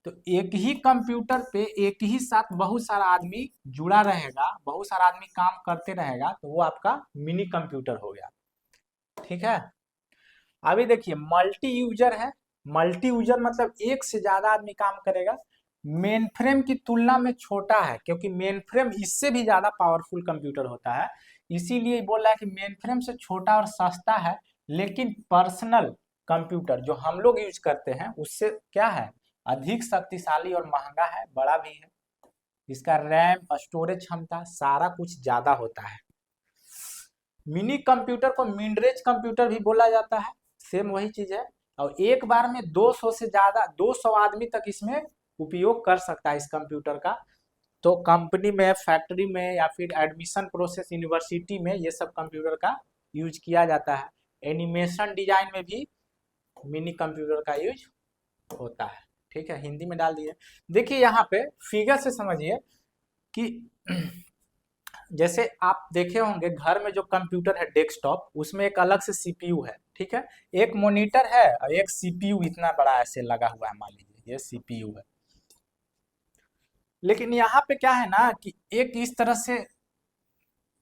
तो एक ही कंप्यूटर पे एक ही साथ बहुत सारा आदमी जुड़ा रहेगा, बहुत सारा आदमी काम करते रहेगा, तो वो आपका मिनी कंप्यूटर हो गया। ठीक है, अभी देखिए मल्टी यूजर है। मल्टी यूजर मतलब एक से ज्यादा आदमी काम करेगा। मेन फ्रेम की तुलना में छोटा है, क्योंकि मेन फ्रेम इससे भी ज्यादा पावरफुल कंप्यूटर होता है, इसीलिए बोल रहा है कि मेन फ्रेम से छोटा और सस्ता है। लेकिन पर्सनल कंप्यूटर जो हम लोग यूज करते हैं उससे क्या है, अधिक शक्तिशाली और महंगा है, बड़ा भी है। इसका रैम, स्टोरेज क्षमता सारा कुछ ज्यादा होता है। मिनी कंप्यूटर को मिड रेंज कंप्यूटर भी बोला जाता है, सेम वही चीज है। और एक बार में 200 से ज्यादा 200 आदमी तक इसमें उपयोग कर सकता है इस कंप्यूटर का। तो कंपनी में, फैक्ट्री में, या फिर एडमिशन प्रोसेस यूनिवर्सिटी में ये सब कंप्यूटर का यूज किया जाता है। एनिमेशन डिजाइन में भी मिनी कंप्यूटर का यूज होता है। ठीक है, हिंदी में डाल दिए। देखिए यहाँ पे फिगर से समझिए कि जैसे आप देखे होंगे घर में जो कंप्यूटर है डेस्कटॉप, उसमें एक अलग से सीपीयू है। ठीक है, एक मॉनिटर है और एक सीपीयू इतना बड़ा ऐसे लगा हुआ है, मान लीजिए ये सीपीयू है। लेकिन यहाँ पे क्या है ना कि एक इस तरह से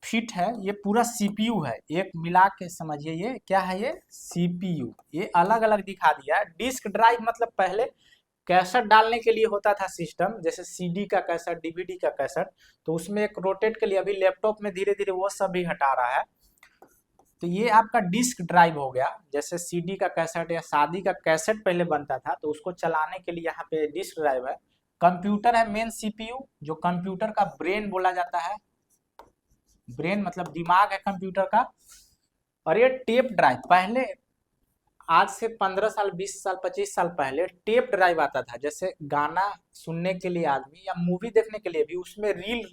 फिट है, ये पूरा सीपीयू है, एक मिला के समझिए ये क्या है, ये सीपीयू। ये अलग अलग दिखा दिया है। डिस्क ड्राइव मतलब पहले कैसेट डालने के लिए होता था सिस्टम, जैसे सीडी का कैसेट, डीवीडी का कैसेट, तो उसमें एक रोटेट के लिए, अभी लैपटॉप में धीरे धीरे वो सब भी हटा रहा है। तो ये आपका डिस्क ड्राइव हो गया। जैसे सीडी का कैसेट या शादी का कैसेट पहले बनता था, तो उसको चलाने के लिए यहाँ पे डिस्क ड्राइव है। कंप्यूटर है मेन सीपीयू, जो कंप्यूटर का ब्रेन बोला जाता है। ब्रेन मतलब दिमाग है कंप्यूटर का। और ये टेप ड्राइव, पहले आज से 15 साल, 20 साल, 25 साल पहले टेप ड्राइव आता था, जैसे गाना सुनने के लिए आदमी या मूवी देखने के लिए भी उसमें रील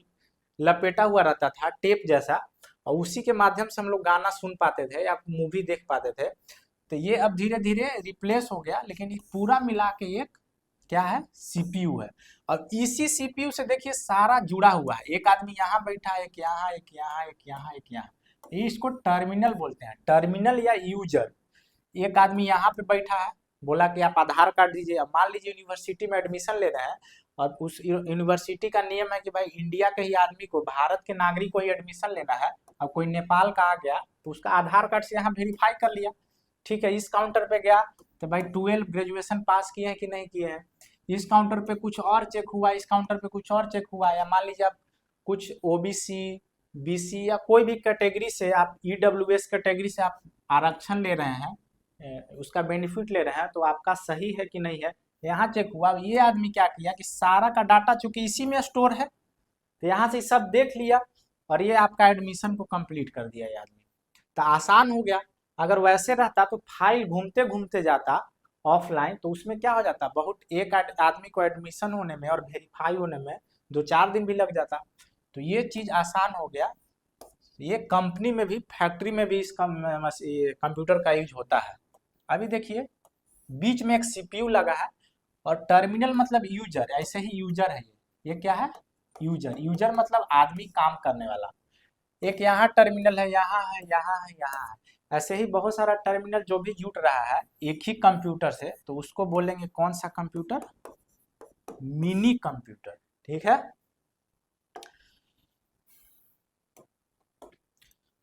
लपेटा हुआ रहता था टेप जैसा, और उसी के माध्यम से हम लोग गाना सुन पाते थे या मूवी देख पाते थे। तो ये अब धीरे धीरे रिप्लेस हो गया, लेकिन ये पूरा मिला के एक क्या है, सीपीयू है। और इसी सीपीयू से देखिए सारा जुड़ा हुआ है, एक आदमी यहाँ बैठा है, एक यहाँ, एक यहाँ, एक यहाँ, एक यहाँ। ये इसको टर्मिनल बोलते हैं, टर्मिनल या यूजर। एक आदमी यहाँ पे बैठा है, बोला कि आप आधार कार्ड दीजिए। अब मान लीजिए यूनिवर्सिटी में एडमिशन ले रहे हैं, और उस यूनिवर्सिटी का नियम है कि भाई इंडिया के ही आदमी को, भारत के नागरिक को ही एडमिशन लेना है। अब कोई नेपाल का आ गया तो उसका आधार कार्ड से यहाँ वेरीफाई कर लिया। ठीक है, इस काउंटर पे गया तो भाई 12 ग्रेजुएशन पास किए हैं कि नहीं किए हैं। इस काउंटर पे कुछ और चेक हुआ, इस काउंटर पे कुछ और चेक हुआ। या मान लीजिए आप कुछ ओबीसी, बीसी या कोई भी कैटेगरी से, आप ईडब्ल्यूएस कैटेगरी से आप आरक्षण ले रहे हैं, उसका बेनिफिट ले रहे हैं, तो आपका सही है कि नहीं है, यहाँ चेक हुआ। ये आदमी क्या किया कि सारा का डाटा चूंकि इसी में स्टोर है, तो यहाँ से सब देख लिया और ये आपका एडमिशन को कंप्लीट कर दिया ये आदमी। तो आसान हो गया। अगर वैसे रहता तो फाइल घूमते घूमते जाता ऑफलाइन, तो उसमें क्या हो जाता, बहुत एक आदमी को एडमिशन होने में और वेरीफाई होने में 2-4 दिन भी लग जाता। तो ये चीज आसान हो गया। ये कंपनी में भी, फैक्ट्री में भी इसका कंप्यूटर का यूज होता है। अभी देखिए बीच में एक सीपीयू लगा है, और टर्मिनल मतलब यूजर, ऐसे ही यूजर है ये क्या है, यूजर। यूजर मतलब आदमी काम करने वाला। एक यहाँ टर्मिनल है, यहाँ है, यहाँ है, यहाँ है, ऐसे ही बहुत सारा टर्मिनल जो भी जुट रहा है एक ही कंप्यूटर से, तो उसको बोलेंगे कौन सा कंप्यूटर, मिनी कंप्यूटर। ठीक है,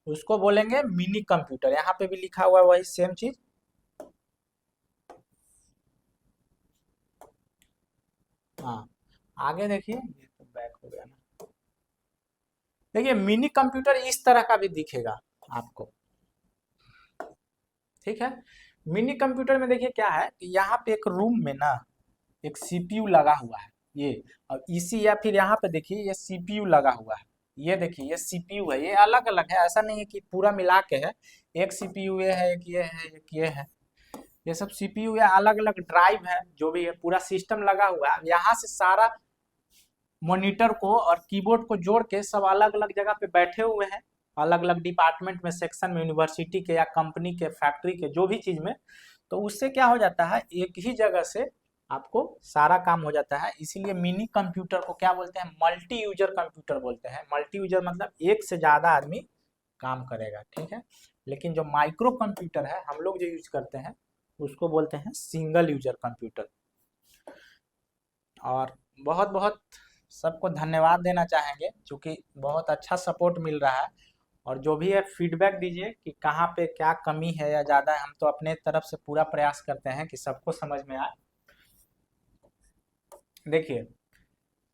उसको बोलेंगे मिनी कंप्यूटर। यहाँ पे भी लिखा हुआ है वही सेम चीज। हाँ, आगे देखिए, ये तो बैक हो गया ना। देखिए मिनी कंप्यूटर इस तरह का भी दिखेगा आपको। ठीक है, मिनी कंप्यूटर में देखिए क्या है कि यहाँ पे एक रूम में ना एक सीपीयू लगा हुआ है ये, और इसी या फिर यहाँ पे देखिए ये सीपीयू लगा हुआ है। ये देखिए ये सीपीयू है, ये अलग अलग है, ऐसा नहीं है कि पूरा मिला के है। एक सीपीयू ये है, एक ये है, एक ये है, ये सब सीपीयू या अलग अलग ड्राइव है, जो भी है पूरा सिस्टम लगा हुआ है। यहाँ से सारा मॉनिटर को और कीबोर्ड को जोड़ के सब अलग अलग जगह पे बैठे हुए हैं, अलग अलग डिपार्टमेंट में, सेक्शन में, यूनिवर्सिटी के या कंपनी के, फैक्ट्री के, जो भी चीज में। तो उससे क्या हो जाता है, एक ही जगह से आपको सारा काम हो जाता है। इसीलिए मिनी कंप्यूटर को क्या बोलते हैं, मल्टी यूजर कंप्यूटर बोलते हैं। मल्टी यूजर मतलब एक से ज्यादा आदमी काम करेगा। ठीक है, लेकिन जो माइक्रो कंप्यूटर है हम लोग जो यूज करते हैं उसको बोलते हैं सिंगल यूजर कंप्यूटर। और बहुत बहुत सबको धन्यवाद देना चाहेंगे, क्योंकि बहुत अच्छा सपोर्ट मिल रहा है। और जो भी है फीडबैक दीजिए कि कहाँ पे क्या कमी है या ज़्यादा है। हम तो अपने तरफ से पूरा प्रयास करते हैं कि सबको समझ में आए। देखिए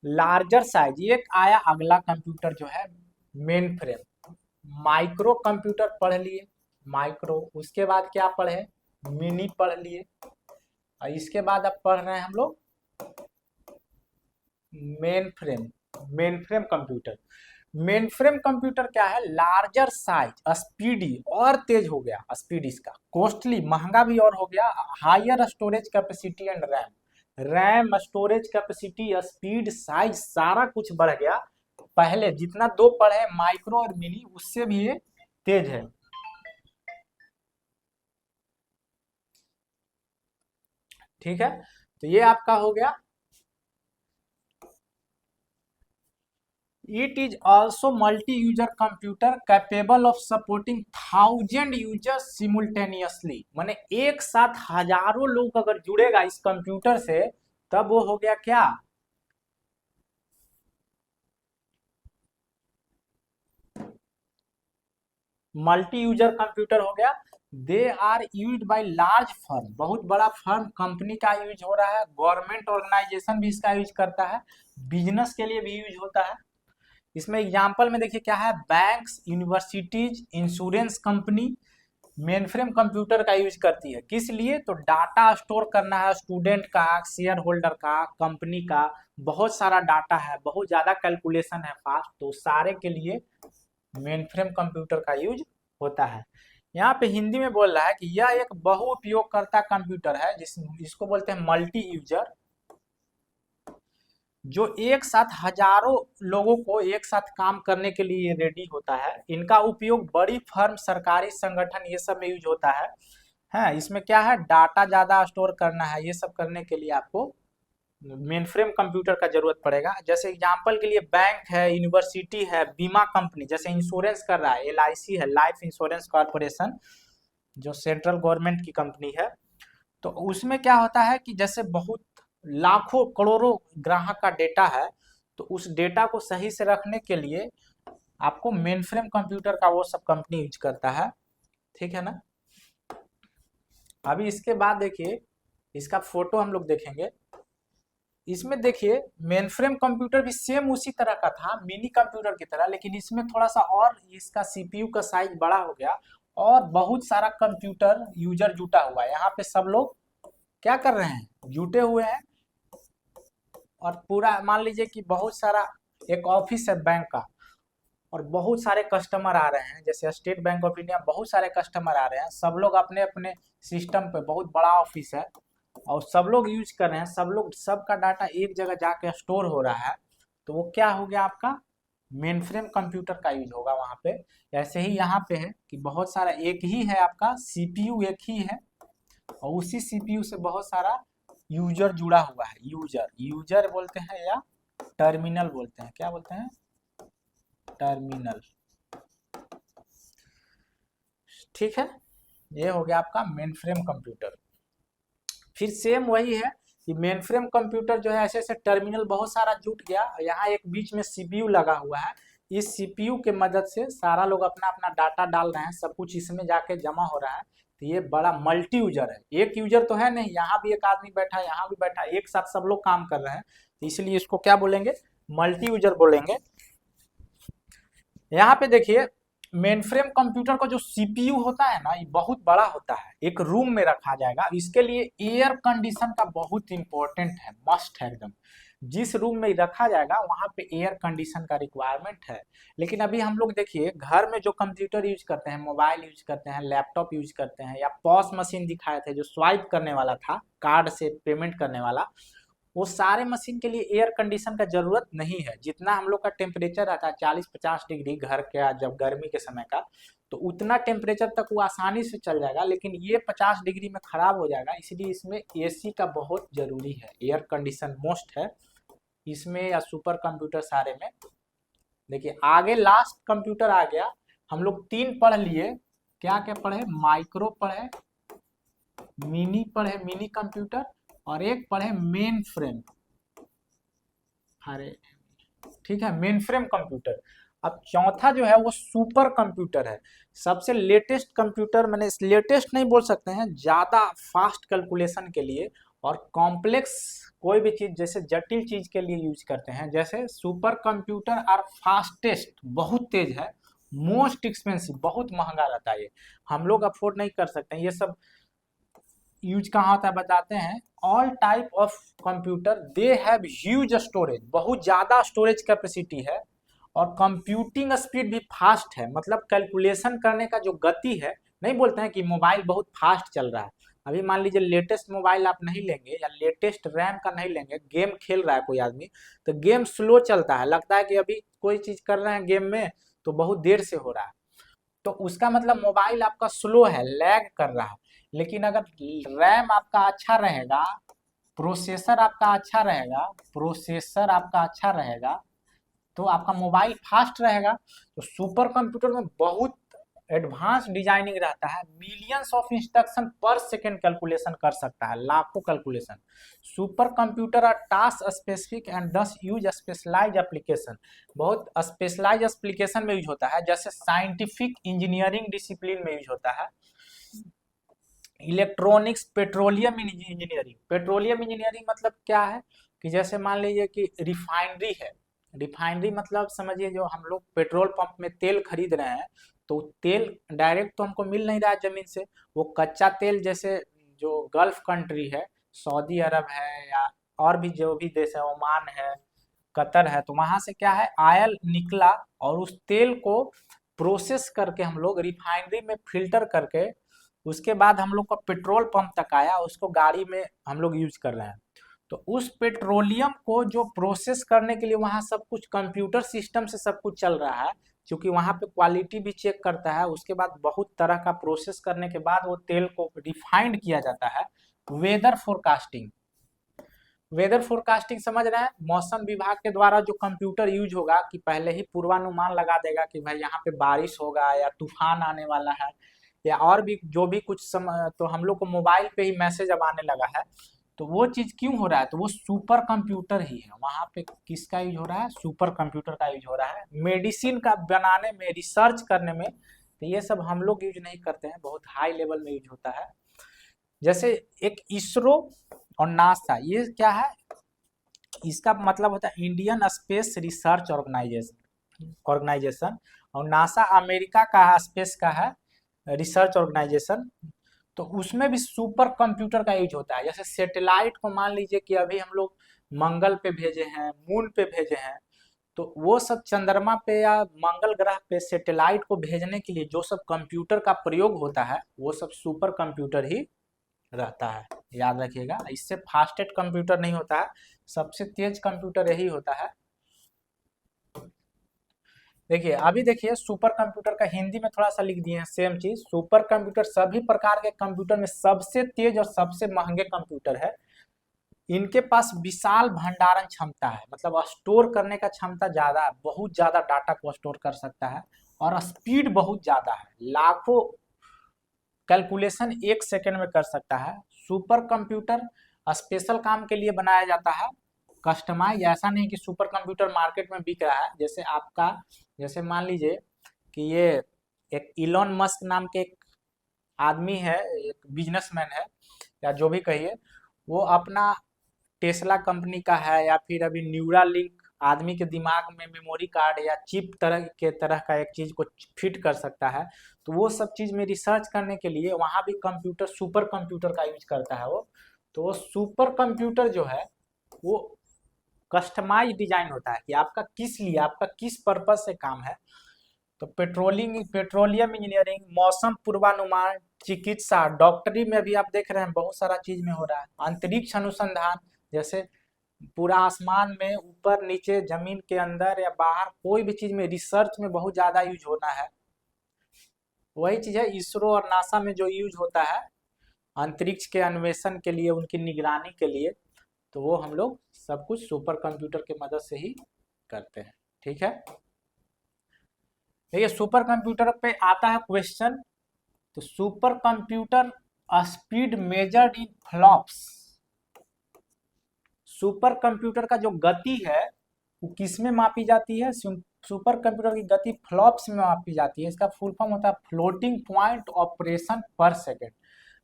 लार्जर साइज, ये आया अगला कंप्यूटर जो है मेन फ्रेम। माइक्रो कंप्यूटर पढ़ लिए, माइक्रो, उसके बाद क्या पढ़े, मिनी पढ़ लिए, और इसके बाद अब पढ़ रहे हैं हम लोग main frame. Main frame computer, main frame computer क्या है, लार्जर साइज, स्पीडी और तेज हो गया, स्पीड इसका, कॉस्टली महंगा भी और हो गया, higher storage capacity and RAM, RAM, storage capacity, speed, size सारा कुछ बढ़ गया। पहले जितना दो पढ़े माइक्रो और मिनी, उससे भी ये तेज है। ठीक है, तो ये आपका हो गया। It is also multi-user computer capable of supporting 1000 users simultaneously। माने एक साथ हजारों लोग अगर जुड़ेगा इस कंप्यूटर से, तब वो हो गया क्या, मल्टी यूजर कंप्यूटर हो गया। They are use by large firm, बहुत बड़ा फर्म, कंपनी का यूज हो रहा है, गवर्नमेंट ऑर्गेनाइजेशन भी इसका यूज करता है, बिजनेस के लिए भी यूज होता है। इसमें एग्जाम्पल में देखिए क्या है, banks, universities, insurance company main frame computer का यूज करती है। किस लिए, तो डाटा स्टोर करना है, स्टूडेंट का, शेयर होल्डर का, कंपनी का, बहुत सारा डाटा है, बहुत ज्यादा कैलकुलेशन है फास्ट, तो सारे के लिए मेन फ्रेम कंप्यूटर का यूज होता है। यहाँ पे हिंदी में बोल रहा है कि यह एक बहु उपयोगकर्ता कंप्यूटर है, जिसको बोलते हैं मल्टी यूजर, जो एक साथ हजारों लोगों को एक साथ काम करने के लिए रेडी होता है। इनका उपयोग बड़ी फर्म, सरकारी संगठन, ये सब में यूज होता है। इसमें क्या है, डाटा ज्यादा स्टोर करना है, ये सब करने के लिए आपको मेन फ्रेम कंप्यूटर का जरूरत पड़ेगा। जैसे एग्जांपल के लिए बैंक है, यूनिवर्सिटी है, बीमा कंपनी, जैसे इंश्योरेंस कर रहा है LIC है, लाइफ इंश्योरेंस कॉर्पोरेशन, जो सेंट्रल गवर्नमेंट की कंपनी है। तो उसमें क्या होता है कि जैसे बहुत लाखों करोड़ों ग्राहक का डेटा है, तो उस डेटा को सही से रखने के लिए आपको मेन फ्रेम कंप्यूटर का वो सब कंपनी यूज करता है। ठीक है ना। अभी इसके बाद देखिए इसका फोटो हम लोग देखेंगे। इसमें देखिए मेन फ्रेम कंप्यूटर भी सेम उसी तरह का था, मिनी कंप्यूटर की तरह, लेकिन इसमें थोड़ा सा और इसका सीपीयू का साइज बड़ा हो गया, और बहुत सारा कंप्यूटर यूजर जुटा हुआ है। यहाँ पे सब लोग क्या कर रहे हैं, जुटे हुए हैं, और पूरा मान लीजिए कि बहुत सारा एक ऑफिस है बैंक का, और बहुत सारे कस्टमर आ रहे हैं, जैसे स्टेट बैंक ऑफ इंडिया, बहुत सारे कस्टमर आ रहे हैं, सब लोग अपने अपने सिस्टम पे, बहुत बड़ा ऑफिस है और सब लोग यूज कर रहे हैं, सब लोग, सबका डाटा एक जगह जाके स्टोर हो रहा है, तो वो क्या हो गया, आपका मेन फ्रेम कंप्यूटर का यूज होगा वहां पे। ऐसे ही यहाँ पे है कि बहुत सारा, एक ही है आपका सीपीयू, एक ही है, और उसी सीपीयू से बहुत सारा यूजर जुड़ा हुआ है, यूजर यूजर बोलते हैं या टर्मिनल बोलते हैं, क्या बोलते हैं, टर्मिनल। ठीक है, ये हो गया आपका मेन फ्रेम कंप्यूटर। फिर सेम वही है कि मेन फ्रेम कंप्यूटर जो है ऐसे ऐसे टर्मिनल बहुत सारा जुट गया, यहाँ एक बीच में सीपीयू लगा हुआ है, इस सीपीयू के मदद से सारा लोग अपना अपना डाटा डाल रहे हैं, सब कुछ इसमें जाके जमा हो रहा है। तो ये बड़ा मल्टी यूजर है, एक यूजर तो है नहीं, यहाँ भी एक आदमी बैठा है, यहाँ भी बैठा है, एक साथ सब लोग काम कर रहे हैं, तो इसलिए इसको क्या बोलेंगे, मल्टी यूजर बोलेंगे। यहाँ पे देखिए मेन फ्रेम कंप्यूटर का जो सीपीयू होता है ना, ये बहुत बड़ा होता है, एक रूम में रखा जाएगा, इसके लिए एयर कंडीशन का बहुत इंपॉर्टेंट है, मस्ट है एकदम। जिस रूम में रखा जाएगा वहां पे एयर कंडीशन का रिक्वायरमेंट है। लेकिन अभी हम लोग देखिए घर में जो कंप्यूटर यूज करते हैं, मोबाइल यूज करते हैं, लैपटॉप यूज करते हैं, या पॉस मशीन दिखाए थे जो स्वाइप करने वाला था, कार्ड से पेमेंट करने वाला, वो सारे मशीन के लिए एयर कंडीशन का जरूरत नहीं है। जितना हम लोग का टेम्परेचर रहता है 40-50 डिग्री घर का, जब गर्मी के समय का, तो उतना टेम्परेचर तक वो आसानी से चल जाएगा, लेकिन ये 50 डिग्री में खराब हो जाएगा, इसलिए इसमें एसी का बहुत जरूरी है, एयर कंडीशन मोस्ट है इसमें या सुपर कंप्यूटर सारे में। देखिए आगे लास्ट कंप्यूटर आ गया, हम लोग 3 पढ़ लिए, क्या क्या पढ़े, माइक्रो पढ़े, मिनी पढ़े, मिनी कंप्यूटर, और एक पढ़े मेन फ्रेम। अरे ठीक है, मेन फ्रेम कंप्यूटर। अब चौथा जो है वो सुपर कंप्यूटर है, सबसे लेटेस्ट कंप्यूटर, मैंने लेटेस्ट नहीं बोल सकते हैं, ज्यादा फास्ट कैलकुलेशन के लिए और कॉम्प्लेक्स कोई भी चीज जैसे जटिल चीज के लिए यूज करते हैं। जैसे सुपर कंप्यूटर आर फास्टेस्ट, बहुत तेज है, मोस्ट एक्सपेंसिव, बहुत महंगा रहता है, ये हम लोग अफोर्ड नहीं कर सकते हैं। ये सब यूज कहाँ होता है बताते हैं। All type of computer they have huge storage, बहुत ज्यादा स्टोरेज कैपेसिटी है, और कंप्यूटिंग स्पीड भी फास्ट है, मतलब कैलकुलेशन करने का जो गति है, नहीं बोलते हैं कि मोबाइल बहुत फास्ट चल रहा है। अभी मान लीजिए लेटेस्ट मोबाइल आप नहीं लेंगे या लेटेस्ट रैम का नहीं लेंगे, गेम खेल रहा है कोई आदमी, तो गेम स्लो चलता है, लगता है कि अभी कोई चीज कर रहे हैं गेम में तो बहुत देर से हो रहा है, तो उसका मतलब मोबाइल आपका स्लो है, लैग कर रहा है। लेकिन अगर रैम आपका अच्छा रहेगा, प्रोसेसर आपका अच्छा रहेगा, प्रोसेसर आपका अच्छा रहेगा, तो आपका मोबाइल फास्ट रहेगा। तो सुपर कंप्यूटर में बहुत एडवांस डिजाइनिंग रहता है, millions of instruction per second calculation कर सकता है, लाखों calculation. Super computer are task specific and thus use specialize application, बहुत स्पेशलाइज एप्लीकेशन में यूज होता है, जैसे साइंटिफिक इंजीनियरिंग डिसिप्लिन में यूज होता है, electronics, petroleum engineering. Petroleum engineering मतलब क्या है कि जैसे मान लीजिए कि रिफाइनरी है, रिफाइनरी मतलब समझिए जो हम लोग पेट्रोल पंप में तेल खरीद रहे हैं, तो तेल डायरेक्ट तो हमको मिल नहीं रहा है जमीन से, वो कच्चा तेल, जैसे जो गल्फ कंट्री है, सऊदी अरब है या और भी जो भी देश है, ओमान है, कतर है, तो वहां से क्या है, आयल निकला, और उस तेल को प्रोसेस करके हम लोग रिफाइनरी में फिल्टर करके, उसके बाद हम लोग का पेट्रोल पंप तक आया, उसको गाड़ी में हम लोग यूज कर रहे हैं। तो उस पेट्रोलियम को जो प्रोसेस करने के लिए वहाँ सब कुछ कंप्यूटर सिस्टम से सब कुछ चल रहा है, क्योंकि वहाँ पे क्वालिटी भी चेक करता है, उसके बाद बहुत तरह का प्रोसेस करने के बाद वो तेल को रिफाइंड किया जाता है। वेदर फोरकास्टिंग, वेदर फोरकास्टिंग समझ रहे हैं, मौसम विभाग के द्वारा जो कंप्यूटर यूज होगा कि पहले ही पूर्वानुमान लगा देगा कि भाई यहाँ पे बारिश होगा या तूफान आने वाला है, या और भी जो भी कुछ तो हम लोग को मोबाइल पे ही मैसेज अब आने लगा है। तो वो चीज क्यों हो रहा है, तो वो सुपर कंप्यूटर ही है, वहां पे किसका यूज हो रहा है, सुपर कंप्यूटर का यूज हो रहा है। मेडिसिन का बनाने में, रिसर्च करने में, तो ये सब हम लोग यूज नहीं करते हैं, बहुत हाई लेवल में यूज होता है। जैसे एक इसरो और नासा, ये क्या है, इसका मतलब होता है इंडियन स्पेस रिसर्च ऑर्गेनाइजेशन, और नासा अमेरिका का स्पेस का है रिसर्च ऑर्गेनाइजेशन। तो उसमें भी सुपर कंप्यूटर का यूज होता है। जैसे सैटेलाइट को मान लीजिए कि अभी हम लोग मंगल पे भेजे हैं, मून पे भेजे हैं, तो वो सब चंद्रमा पे या मंगल ग्रह पे सैटेलाइट को भेजने के लिए जो सब कंप्यूटर का प्रयोग होता है, वो सब सुपर कंप्यूटर ही रहता है, याद रखिएगा। इससे फास्टेस्ट कंप्यूटर नहीं होता है, सबसे तेज कंप्यूटर यही होता है। देखिए अभी देखिए सुपर कंप्यूटर का हिंदी में थोड़ा सा लिख दिए हैं सेम चीज। सुपर कंप्यूटर सभी प्रकार के कंप्यूटर में सबसे तेज और सबसे महंगे कंप्यूटर है। इनके पास विशाल भंडारण क्षमता है, मतलब स्टोर करने का क्षमता ज्यादा है, बहुत ज्यादा डाटा को स्टोर कर सकता है, और स्पीड बहुत ज्यादा है, लाखों कैलकुलेशन एक सेकंड में कर सकता है। सुपर कंप्यूटर स्पेशल काम के लिए बनाया जाता है, कस्टमाइज। ऐसा नहीं कि सुपर कंप्यूटर मार्केट में बिक रहा है, जैसे आपका, जैसे मान लीजिए कि ये एक इलॉन मस्क नाम के एक आदमी है, एक बिजनेसमैन है, या जो भी कहिए, वो अपना टेस्ला कंपनी का है, या फिर अभी न्यूरालिंक आदमी के दिमाग में मेमोरी कार्ड या चिप तरह का एक चीज को फिट कर सकता है। तो वो सब चीज में रिसर्च करने के लिए वहां भी कंप्यूटर, सुपर कंप्यूटर का यूज करता है वो। तो वो सुपर कंप्यूटर जो है वो कस्टमाइज डिजाइन होता है कि आपका किस लिए, आपका किस पर्पज से काम है। तो पेट्रोलियम इंजीनियरिंग, मौसम पूर्वानुमान, चिकित्सा, डॉक्टरी में भी आप देख रहे हैं बहुत सारा चीज में हो रहा है। अंतरिक्ष अनुसंधान, जैसे पूरा आसमान में ऊपर नीचे जमीन के अंदर या बाहर कोई भी चीज में रिसर्च में बहुत ज्यादा यूज होना है। वही चीज है इसरो और नासा में जो यूज होता है अंतरिक्ष के अन्वेषण के लिए, उनकी निगरानी के लिए, तो वो हम लोग सब कुछ सुपर कंप्यूटर की मदद से ही करते हैं। ठीक है, देखिए सुपर कंप्यूटर पे आता है क्वेश्चन। तो super computer speed measured in flops, super computer का जो गति है वो किस में मापी जाती है? सुपर कंप्यूटर की गति फ्लॉप्स में मापी जाती है। इसका फुल फॉर्म होता है फ्लोटिंग पॉइंट ऑपरेशन पर सेकेंड।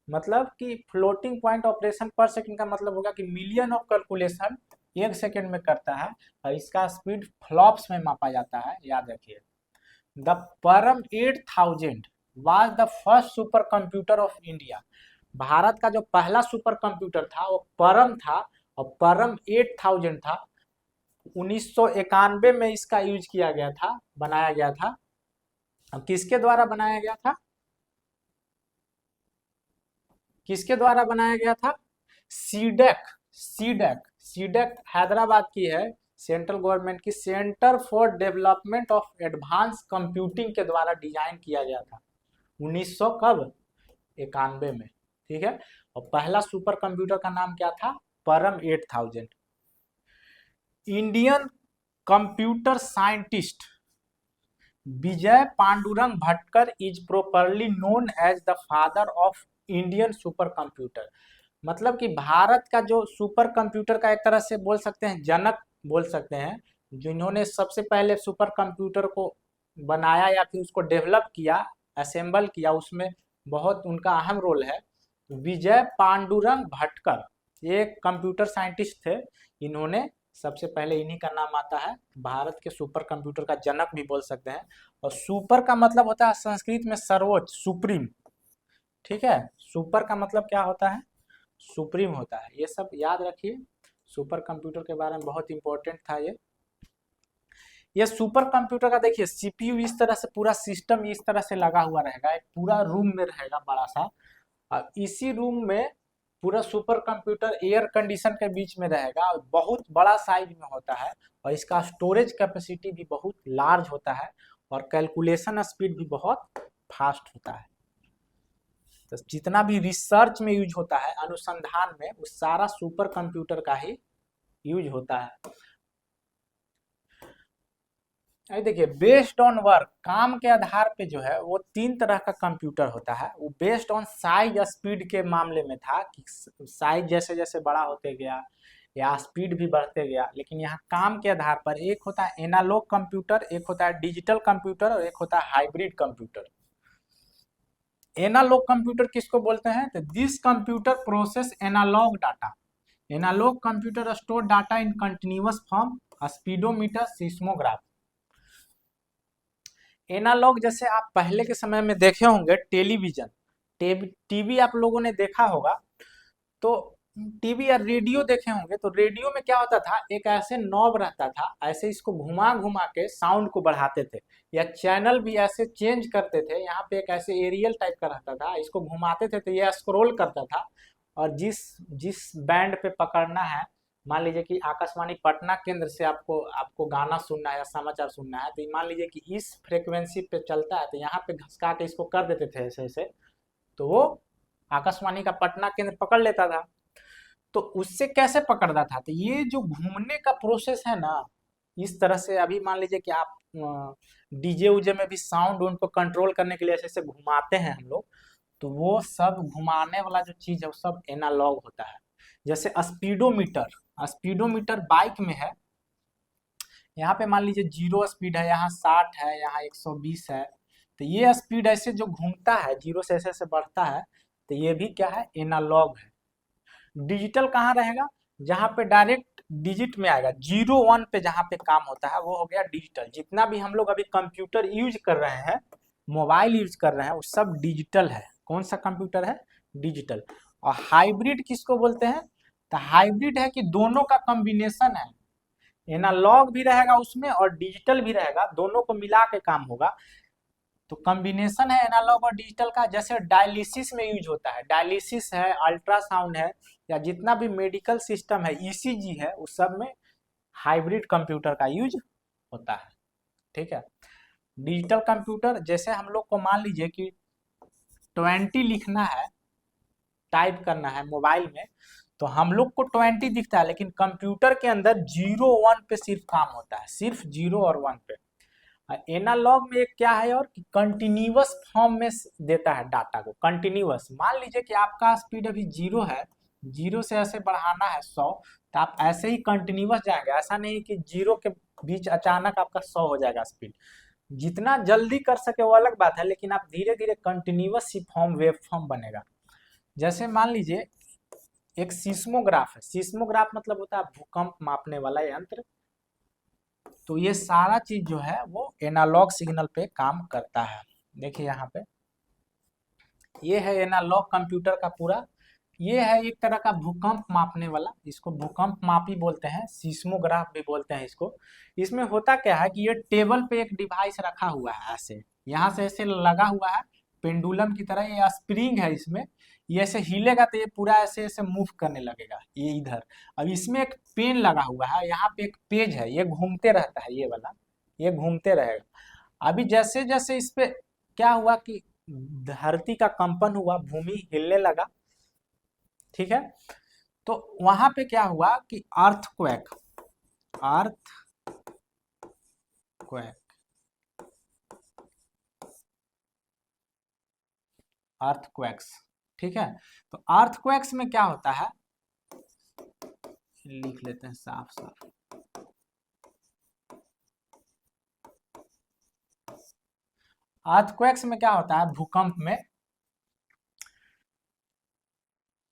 मतलब कि फ्लोटिंग पॉइंट ऑपरेशन पर सेकेंड का मतलब होगा कि मिलियन ऑफ कैलकुलेशन एक सेकेंड में करता है, और इसका स्पीड फ्लॉप्स में मापा जाता है, याद रखिए। द परम 8000 was the first super computer of India. Bharat का जो पहला सुपर कंप्यूटर था वो परम था, और परम 8000 था। 1991 में इसका यूज किया गया था, बनाया गया था। अब किसके द्वारा बनाया गया था? किसके द्वारा बनाया गया था? सीडेक। सीडेक हैदराबाद की है, सेंट्रल गवर्नमेंट की, centre for development of advance computing के द्वारा डिजाइन किया गया था 1900 कब? 91 में। ठीक है, और पहला सुपर कंप्यूटर का नाम क्या था? Param 8000। Indian computer scientist Vijay Pandurang Bhatkar is properly known as the father of Indian super computer. मतलब कि भारत का जो सुपर कंप्यूटर का एक तरह से बोल सकते हैं जनक बोल सकते हैं, जिन्होंने सबसे पहले सुपर कंप्यूटर को बनाया या फिर उसको डेवलप किया, असेंबल किया, उसमें बहुत उनका अहम रोल है। विजय पांडुरंग भटकर ये कंप्यूटर साइंटिस्ट थे, इन्होंने सबसे पहले, इन्हीं का नाम आता है, भारत के सुपर कंप्यूटर का जनक भी बोल सकते हैं। और सुपर का मतलब होता है संस्कृत में सर्वोच्च, सुप्रीम। ठीक है, सुपर का मतलब क्या होता है? सुप्रीम होता है। ये सब याद रखिए, सुपर कंप्यूटर के बारे में बहुत इंपॉर्टेंट था ये सुपर कंप्यूटर का देखिए सीपीयू इस तरह से, पूरा सिस्टम इस तरह से लगा हुआ रहेगा, एक पूरा रूम में रहेगा बड़ा सा, और इसी रूम में पूरा सुपर कंप्यूटर एयर कंडीशन के बीच में रहेगा, और बहुत बड़ा साइज में होता है, और इसका स्टोरेज कैपेसिटी भी बहुत लार्ज होता है, और कैलकुलेशन स्पीड भी बहुत फास्ट होता है। तो जितना भी रिसर्च में यूज होता है, अनुसंधान में, वो सारा सुपर कंप्यूटर का ही यूज होता है। देखिए बेस्ड ऑन वर्क, काम के आधार पे जो है वो 3 तरह का कंप्यूटर होता है। वो बेस्ड ऑन साइज स्पीड के मामले में था कि साइज जैसे जैसे बड़ा होते गया या स्पीड भी बढ़ते गया, लेकिन यहाँ काम के आधार पर एक होता है एनालॉग कंप्यूटर, एक होता है डिजिटल कंप्यूटर, और एक होता है हाइब्रिड कंप्यूटर। एनालॉग कंप्यूटर किसको बोलते हैं? तो this computer process analog data. Analog computer store data in continuous form, speedometer, seismograph. Analog जैसे आप पहले के समय में देखे होंगे टेलीविजन, टीवी आप लोगों ने देखा होगा, तो टीवी या रेडियो देखे होंगे, तो रेडियो में क्या होता था, एक ऐसे नॉब रहता था, ऐसे इसको घुमा घुमा के साउंड को बढ़ाते थे, या चैनल भी ऐसे चेंज करते थे। यहाँ पे एक ऐसे एरियल टाइप का रहता था, इसको घुमाते थे तो ये स्क्रॉल करता था, और जिस जिस बैंड पे पकड़ना है, मान लीजिए कि आकाशवाणी पटना केंद्र से आपको आपको गाना सुनना है या समाचार सुनना है, तो मान लीजिए कि इस फ्रीक्वेंसी पे चलता है, तो यहाँ पे घसका के इसको कर देते थे ऐसे ऐसे, तो वो आकाशवाणी का पटना केंद्र पकड़ लेता था। तो उससे कैसे पकड़ता था, तो ये जो घूमने का प्रोसेस है ना, इस तरह से अभी मान लीजिए कि आप डीजे उजे में भी साउंड उनको कंट्रोल करने के लिए ऐसे ऐसे घुमाते हैं हम लोग, तो वो सब घुमाने वाला जो चीज है वो सब एनालॉग होता है। जैसे स्पीडोमीटर, स्पीडोमीटर बाइक में है, यहाँ पे मान लीजिए 0 स्पीड है, यहाँ 60 है, यहाँ 120 है, तो ये स्पीड ऐसे जो घूमता है 0 से ऐसे ऐसे बढ़ता है, तो ये भी क्या है, एनालॉग है। डिजिटल कहाँ रहेगा, जहाँ पे डायरेक्ट डिजिट में आएगा, 0 1 पे जहाँ पे काम होता है वो हो गया डिजिटल। जितना भी हम लोग अभी कंप्यूटर यूज कर रहे हैं, मोबाइल यूज कर रहे हैं, वो सब डिजिटल है। कौन सा कंप्यूटर है, डिजिटल। और हाइब्रिड किसको बोलते हैं, तो हाइब्रिड है कि दोनों का कॉम्बिनेशन है, एनालॉग भी रहेगा उसमें और डिजिटल भी रहेगा, दोनों को मिला के काम होगा। तो कॉम्बिनेशन है एनालॉग और डिजिटल का। जैसे डायलिसिस में यूज होता है, डायलिसिस है, अल्ट्रासाउंड है, या जितना भी मेडिकल सिस्टम है, ईसीजी है, उस सब में हाइब्रिड कंप्यूटर का यूज होता है। ठीक है। डिजिटल कंप्यूटर, जैसे हम लोग को मान लीजिए कि 20 लिखना है, टाइप करना है मोबाइल में, तो हम लोग को 20 दिखता है, लेकिन कंप्यूटर के अंदर 0 1 पे सिर्फ काम होता है, सिर्फ 0 और 1 पे। एनालॉग में एक क्या है और कंटिन्यूअस फॉर्म में देता है डाटा को, कंटिन्यूअस। मान लीजिए कि आपका स्पीड अभी 0 है, 0 से ऐसे बढ़ाना है 100, तो आप ऐसे ही कंटिन्यूअस जाएंगे, ऐसा नहीं कि 0 के बीच अचानक आपका 100 हो जाएगा स्पीड। जितना जल्दी कर सके वो अलग बात है, लेकिन आप धीरे धीरे कंटिन्यूअस सी फॉर्म, वेव फॉर्म बनेगा। जैसे मान लीजिए एक सीस्मोग्राफ है, सीस्मोग्राफ मतलब होता है भूकंप मापने वाला यंत्र। तो ये सारा चीज जो है वो एनालॉग सिग्नल पे काम करता है। देखिए यहाँ पे ये है एनालॉग कंप्यूटर का पूरा, ये है एक तरह का भूकंप मापने वाला, इसको भूकंप मापी बोलते हैं, सीस्मोग्राफ भी बोलते हैं इसको। इसमें होता क्या है कि ये टेबल पे एक डिवाइस रखा हुआ है, ऐसे यहाँ से ऐसे लगा हुआ है पेंडुलम की तरह, ये स्प्रिंग है इसमें, ये ऐसे हिलेगा तो ये पूरा ऐसे ऐसे मूव करने लगेगा, ये इधर। अब इसमें एक पेन लगा हुआ है, यहाँ पे एक पेज है, ये घूमते रहता है, ये वाला, ये घूमते रहेगा। अभी जैसे जैसे इस पे क्या हुआ कि धरती का कंपन हुआ, भूमि हिलने लगा, ठीक है, तो वहां पे क्या हुआ कि अर्थक्वेक, अर्थक्वेक, अर्थक्वेक्स, ठीक है। तो अर्थक्वेक्स में क्या होता है, लिख लेते हैं साफ साफ। अर्थक्वेक्स में क्या होता है, भूकंप में,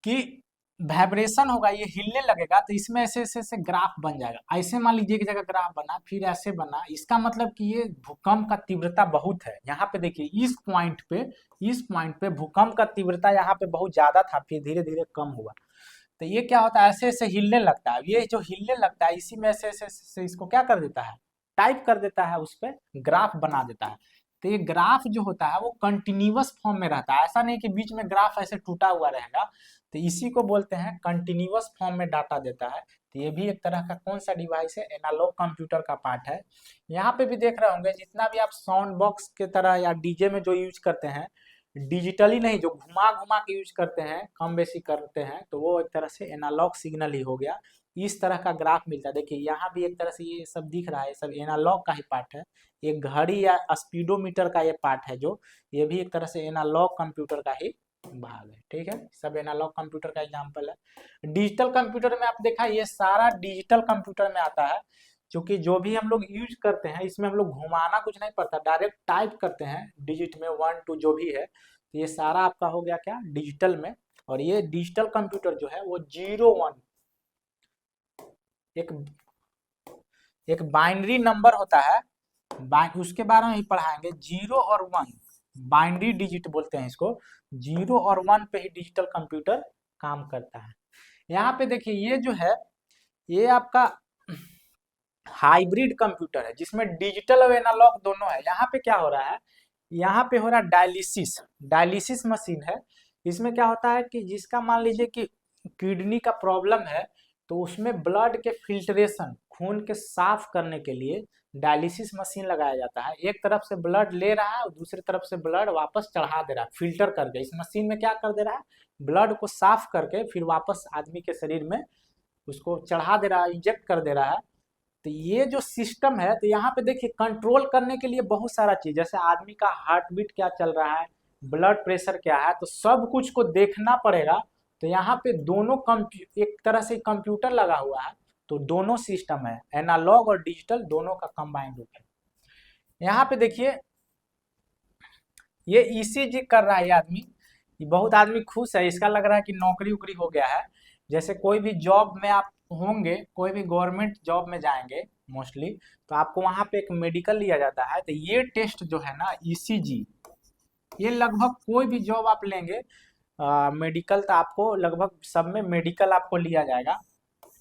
कि वाइब्रेशन होगा, ये हिलने लगेगा, तो इसमें ऐसे ऐसे ऐसे ग्राफ बन जाएगा। ऐसे मान लीजिए कि जगह ग्राफ बना, फिर ऐसे बना, इसका मतलब कि ये भूकंप का तीव्रता बहुत है। यहाँ पे देखिए इस पॉइंट पे, इस पॉइंट पे भूकंप का तीव्रता यहाँ पे बहुत ज्यादा था, फिर धीरे धीरे कम हुआ। तो ये क्या होता है, ऐसे ऐसे हिलने लगता है, ये जो हिलने लगता है इसी में ऐसे ऐसे ऐसे इसको क्या कर देता है, टाइप कर देता है, उस पर ग्राफ बना देता है। तो ये ग्राफ जो होता है वो कंटिन्यूअस फॉर्म में रहता है, ऐसा नहीं कि बीच में ग्राफ ऐसे टूटा हुआ रहेगा। तो इसी को बोलते हैं कंटिन्यूअस फॉर्म में डाटा देता है। तो ये भी एक तरह का कौन सा डिवाइस है, एनालॉग कंप्यूटर का पार्ट है। यहाँ पे भी देख रहे होंगे जितना भी आप साउंड बॉक्स के तरह या डीजे में जो यूज करते हैं, डिजिटली नहीं, जो घुमा घुमा के यूज करते हैं, कम बेसी करते हैं, तो वो एक तरह से एनालॉग सिग्नल ही हो गया। इस तरह का ग्राफ मिलता है। देखिए यहाँ भी एक तरह से ये सब दिख रहा है, सब एनालॉग का ही पार्ट है। एक घड़ी या स्पीडोमीटर का ये पार्ट है, जो ये भी एक तरह से एनालॉग कंप्यूटर का ही भाग है। ठीक है, सब एनालॉग कंप्यूटर का एग्जाम्पल है। डिजिटल कंप्यूटर में आप देखा, ये सारा डिजिटल कंप्यूटर में आता है, क्योंकि जो भी हम लोग यूज करते हैं इसमें हम लोग घुमाना कुछ नहीं पड़ता, डायरेक्ट टाइप करते हैं डिजिट में 1 2 जो भी है। तो ये सारा आपका हो गया क्या, डिजिटल में। और ये डिजिटल कंप्यूटर जो है वो 0 1, एक एक बाइनरी नंबर होता है, उसके बारे में ही पढ़ाएंगे। 0 और 1 बाइनरी डिजिट बोलते हैं इसको, 0 और 1 पे ही डिजिटल कंप्यूटर काम करता है। यहाँ पे देखिए ये जो है, ये आपका हाइब्रिड कंप्यूटर है, जिसमें डिजिटल और एनालॉग दोनों है। यहाँ पे क्या हो रहा है, यहाँ पे हो रहा है डायलिसिस, डायलिसिस मशीन है। इसमें क्या होता है कि जिसका मान लीजिए कि किडनी का प्रॉब्लम है, तो उसमें ब्लड के फिल्ट्रेशन, खून के साफ करने के लिए डायलिसिस मशीन लगाया जाता है। एक तरफ से ब्लड ले रहा है और दूसरी तरफ से ब्लड वापस चढ़ा दे रहा है फिल्टर करके। इस मशीन में क्या कर दे रहा है, ब्लड को साफ करके फिर वापस आदमी के शरीर में उसको चढ़ा दे रहा है, इंजेक्ट कर दे रहा है। तो ये जो सिस्टम है, तो यहाँ पे देखिए कंट्रोल करने के लिए बहुत सारा चीज, जैसे आदमी का हार्ट बीट क्या चल रहा है, ब्लड प्रेशर क्या है, तो सब कुछ को देखना पड़ेगा। तो यहाँ पे दोनों एक तरह से कंप्यूटर लगा हुआ है, तो दोनों सिस्टम है, एनालॉग और डिजिटल दोनों का कंबाइंड रूप है। यहाँ पे देखिए ये ईसीजी कर रहा है ये आदमी, ये बहुत आदमी खुश है, इसका लग रहा है कि नौकरी उकरी हो गया है। जैसे कोई भी जॉब में आप होंगे, कोई भी गवर्नमेंट जॉब में जाएंगे मोस्टली, तो आपको वहां पे एक मेडिकल लिया जाता है। तो ये टेस्ट जो है ना ईसीजी, ये लगभग कोई भी जॉब आप लेंगे मेडिकल, तो आपको लगभग सब में मेडिकल आपको लिया जाएगा।